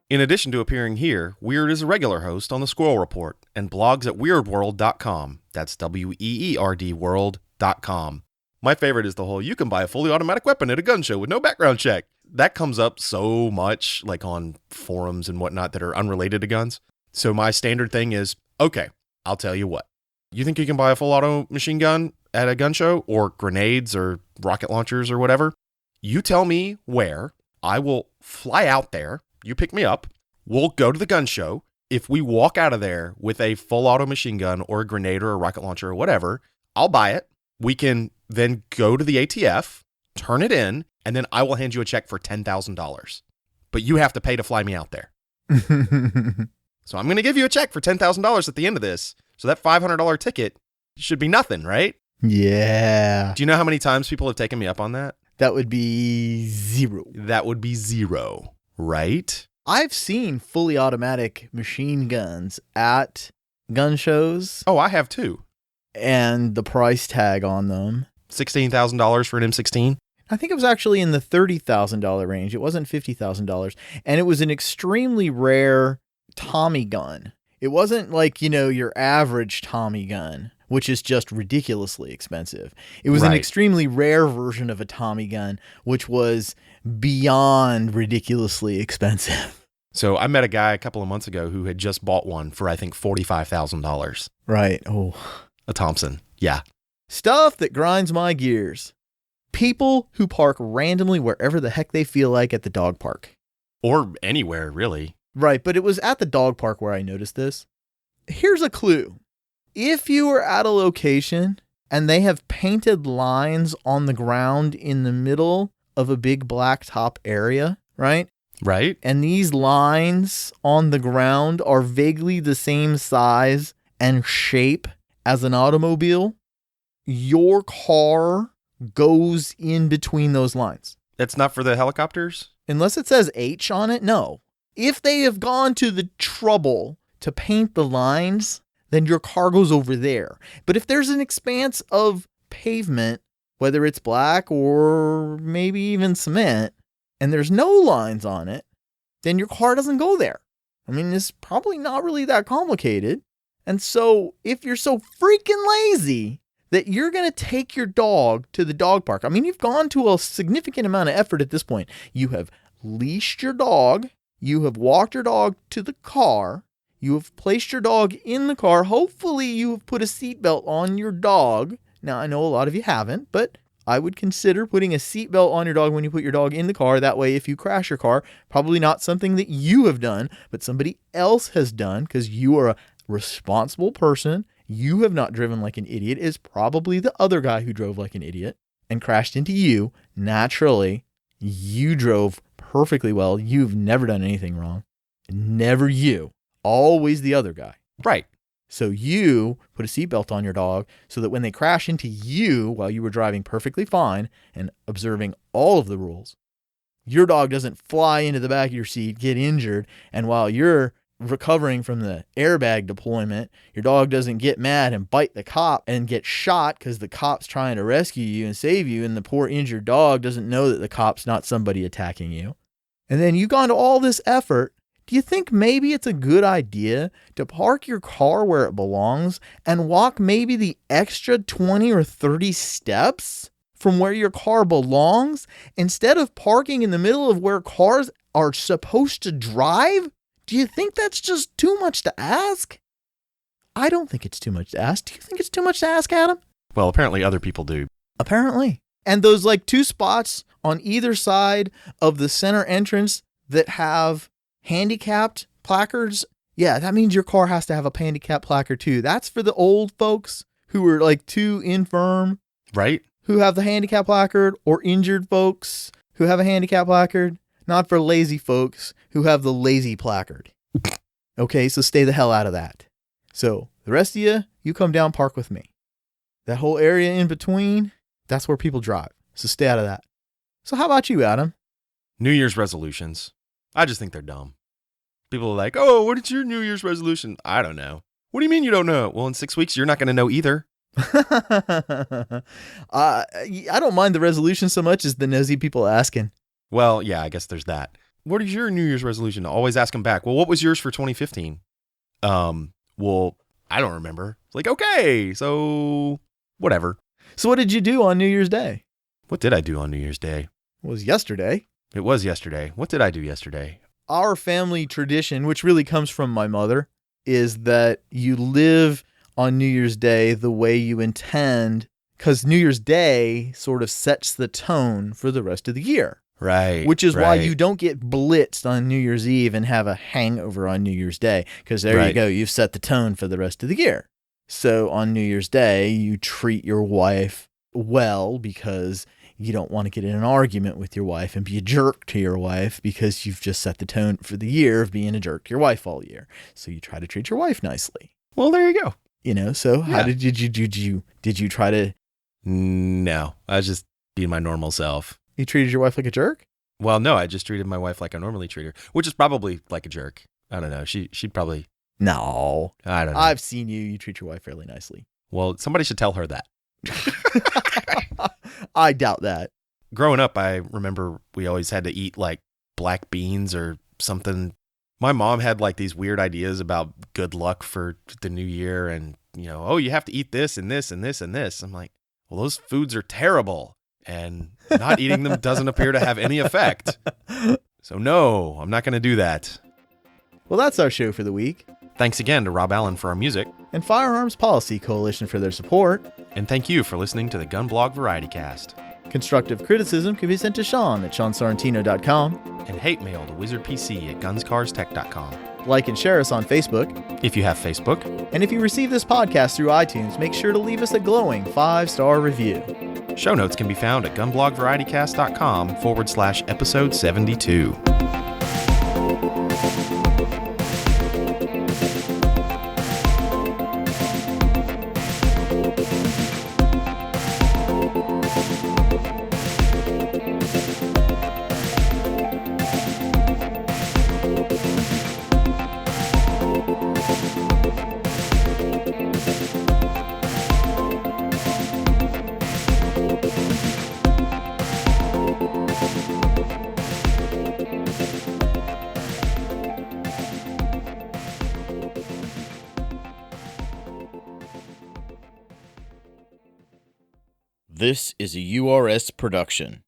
Speaker 2: In addition to appearing here, Weird is a regular host on the Squirrel Report and blogs at weirdworld.com. That's WEERD world.com. My favorite is the whole, you can buy a fully automatic weapon at a gun show with no background check. That comes up so much, like on forums and whatnot that are unrelated to guns. So my standard thing is, okay, I'll tell you what. You think you can buy a full auto machine gun at a gun show or grenades or rocket launchers or whatever? You tell me where. I will fly out there. You pick me up. We'll go to the gun show. If we walk out of there with a full auto machine gun or a grenade or a rocket launcher or whatever, I'll buy it. We can then go to the ATF, turn it in, and then I will hand you a check for $10,000. But you have to pay to fly me out there. So I'm going to give you a check for $10,000 at the end of this. So that $500 ticket should be nothing, right?
Speaker 1: Yeah.
Speaker 2: Do you know how many times people have taken me up on that?
Speaker 1: That would be 0.
Speaker 2: That would be 0, right?
Speaker 1: I've seen fully automatic machine guns at gun shows.
Speaker 2: Oh, I have too.
Speaker 1: And the price tag on them.
Speaker 2: $16,000 for an M16?
Speaker 1: I think it was actually in the $30,000 range. It wasn't $50,000. And it was an extremely rare Tommy gun. It wasn't like, your average Tommy gun, which is just ridiculously expensive. It was an extremely rare version of a Tommy gun, which was beyond ridiculously expensive.
Speaker 2: So I met a guy a couple of months ago who had just bought one for, I think, $45,000.
Speaker 1: Right. Oh.
Speaker 2: A Thompson. Yeah.
Speaker 1: Stuff that grinds my gears. People who park randomly wherever the heck they feel like at the dog park.
Speaker 2: Or anywhere, really.
Speaker 1: Right, but it was at the dog park where I noticed this. Here's a clue. If you are at a location and they have painted lines on the ground in the middle of a big blacktop area, right?
Speaker 2: Right.
Speaker 1: And these lines on the ground are vaguely the same size and shape as an automobile, your car goes in between those lines.
Speaker 2: That's not for the helicopters?
Speaker 1: Unless it says H on it, no. If they have gone to the trouble to paint the lines, then your car goes over there. But if there's an expanse of pavement, whether it's black or maybe even cement, and there's no lines on it, then your car doesn't go there. I mean, it's probably not really that complicated. And so if you're so freaking lazy that you're going to take your dog to the dog park, I mean, you've gone to a significant amount of effort at this point. You have leashed your dog. You have walked your dog to the car. You have placed your dog in the car. Hopefully you have put a seatbelt on your dog. Now, I know a lot of you haven't, but I would consider putting a seatbelt on your dog when you put your dog in the car. That way, if you crash your car, probably not something that you have done, but somebody else has done, because you are a responsible person. You have not driven like an idiot. It's probably the other guy who drove like an idiot and crashed into you. Naturally, you drove perfectly well. You've never done anything wrong. Never you. Always the other guy.
Speaker 2: Right.
Speaker 1: So you put a seatbelt on your dog so that when they crash into you while you were driving perfectly fine and observing all of the rules, your dog doesn't fly into the back of your seat, get injured, and while you're recovering from the airbag deployment, your dog doesn't get mad and bite the cop and get shot because the cop's trying to rescue you and save you, and the poor injured dog doesn't know that the cop's not somebody attacking you. And then you've gone to all this effort. Do you think maybe it's a good idea to park your car where it belongs and walk maybe the extra 20 or 30 steps from where your car belongs instead of parking in the middle of where cars are supposed to drive? Do you think that's just too much to ask? I don't think it's too much to ask. Do you think it's too much to ask, Adam?
Speaker 2: Well, apparently other people do.
Speaker 1: Apparently. And those like 2 spots on either side of the center entrance that have handicapped placards, yeah, that means your car has to have a handicap placard too. That's for the old folks who are like too infirm.
Speaker 2: Right.
Speaker 1: Who have the handicap placard, or injured folks who have a handicap placard. Not for lazy folks who have the lazy placard. Okay, so stay the hell out of that. So the rest of you come down, park with me. That whole area in between, that's where people drive. So stay out of that. So how about you, Adam?
Speaker 2: New Year's resolutions. I just think they're dumb. People are like, oh, what is your New Year's resolution? I don't know. What do you mean you don't know? Well, in 6 weeks, you're not going to know either.
Speaker 1: I don't mind the resolution so much as the nosy people asking.
Speaker 2: Well, yeah, I guess there's that. What is your New Year's resolution? Always ask them back. Well, what was yours for 2015? Well, I don't remember. It's like, okay, so whatever.
Speaker 1: So what did you do on New Year's Day?
Speaker 2: What did I do on New Year's Day?
Speaker 1: It was yesterday.
Speaker 2: It was yesterday. What did I do yesterday?
Speaker 1: Our family tradition, which really comes from my mother, is that you live on New Year's Day the way you intend, because New Year's Day sort of sets the tone for the rest of the year.
Speaker 2: Right.
Speaker 1: Which is why you don't get blitzed on New Year's Eve and have a hangover on New Year's Day, because there you go. You've set the tone for the rest of the year. So on New Year's Day, you treat your wife well because you don't want to get in an argument with your wife and be a jerk to your wife because you've just set the tone for the year of being a jerk to your wife all year. So you try to treat your wife nicely.
Speaker 2: Well, there you go.
Speaker 1: You know, so how did you try to?
Speaker 2: No, I was just being my normal self.
Speaker 1: You treated your wife like a jerk?
Speaker 2: Well, no, I just treated my wife like I normally treat her, which is probably like a jerk. I don't know. She'd probably.
Speaker 1: No.
Speaker 2: I don't know.
Speaker 1: I've seen you treat your wife fairly nicely.
Speaker 2: Well, somebody should tell her that.
Speaker 1: I doubt that.
Speaker 2: Growing up, I remember we always had to eat like black beans or something. My mom had like these weird ideas about good luck for the new year and, you know, oh, you have to eat this and this and this and this. I'm like, well, those foods are terrible and not eating them doesn't appear to have any effect. So no, I'm not going to do that.
Speaker 1: Well, that's our show for the week.
Speaker 2: Thanks again to Rob Allen for our music.
Speaker 1: And Firearms Policy Coalition for their support.
Speaker 2: And thank you for listening to the GunBlog VarietyCast.
Speaker 1: Constructive criticism can be sent to Sean at SeanSorrentino.com.
Speaker 2: And hate mail to WizardPC at GunsCarsTech.com.
Speaker 1: Like and share us on Facebook.
Speaker 2: If you have Facebook.
Speaker 1: And if you receive this podcast through iTunes, make sure to leave us a glowing 5-star review.
Speaker 2: Show notes can be found at GunBlogVarietyCast.com/episode 72.
Speaker 15: This is a URS production.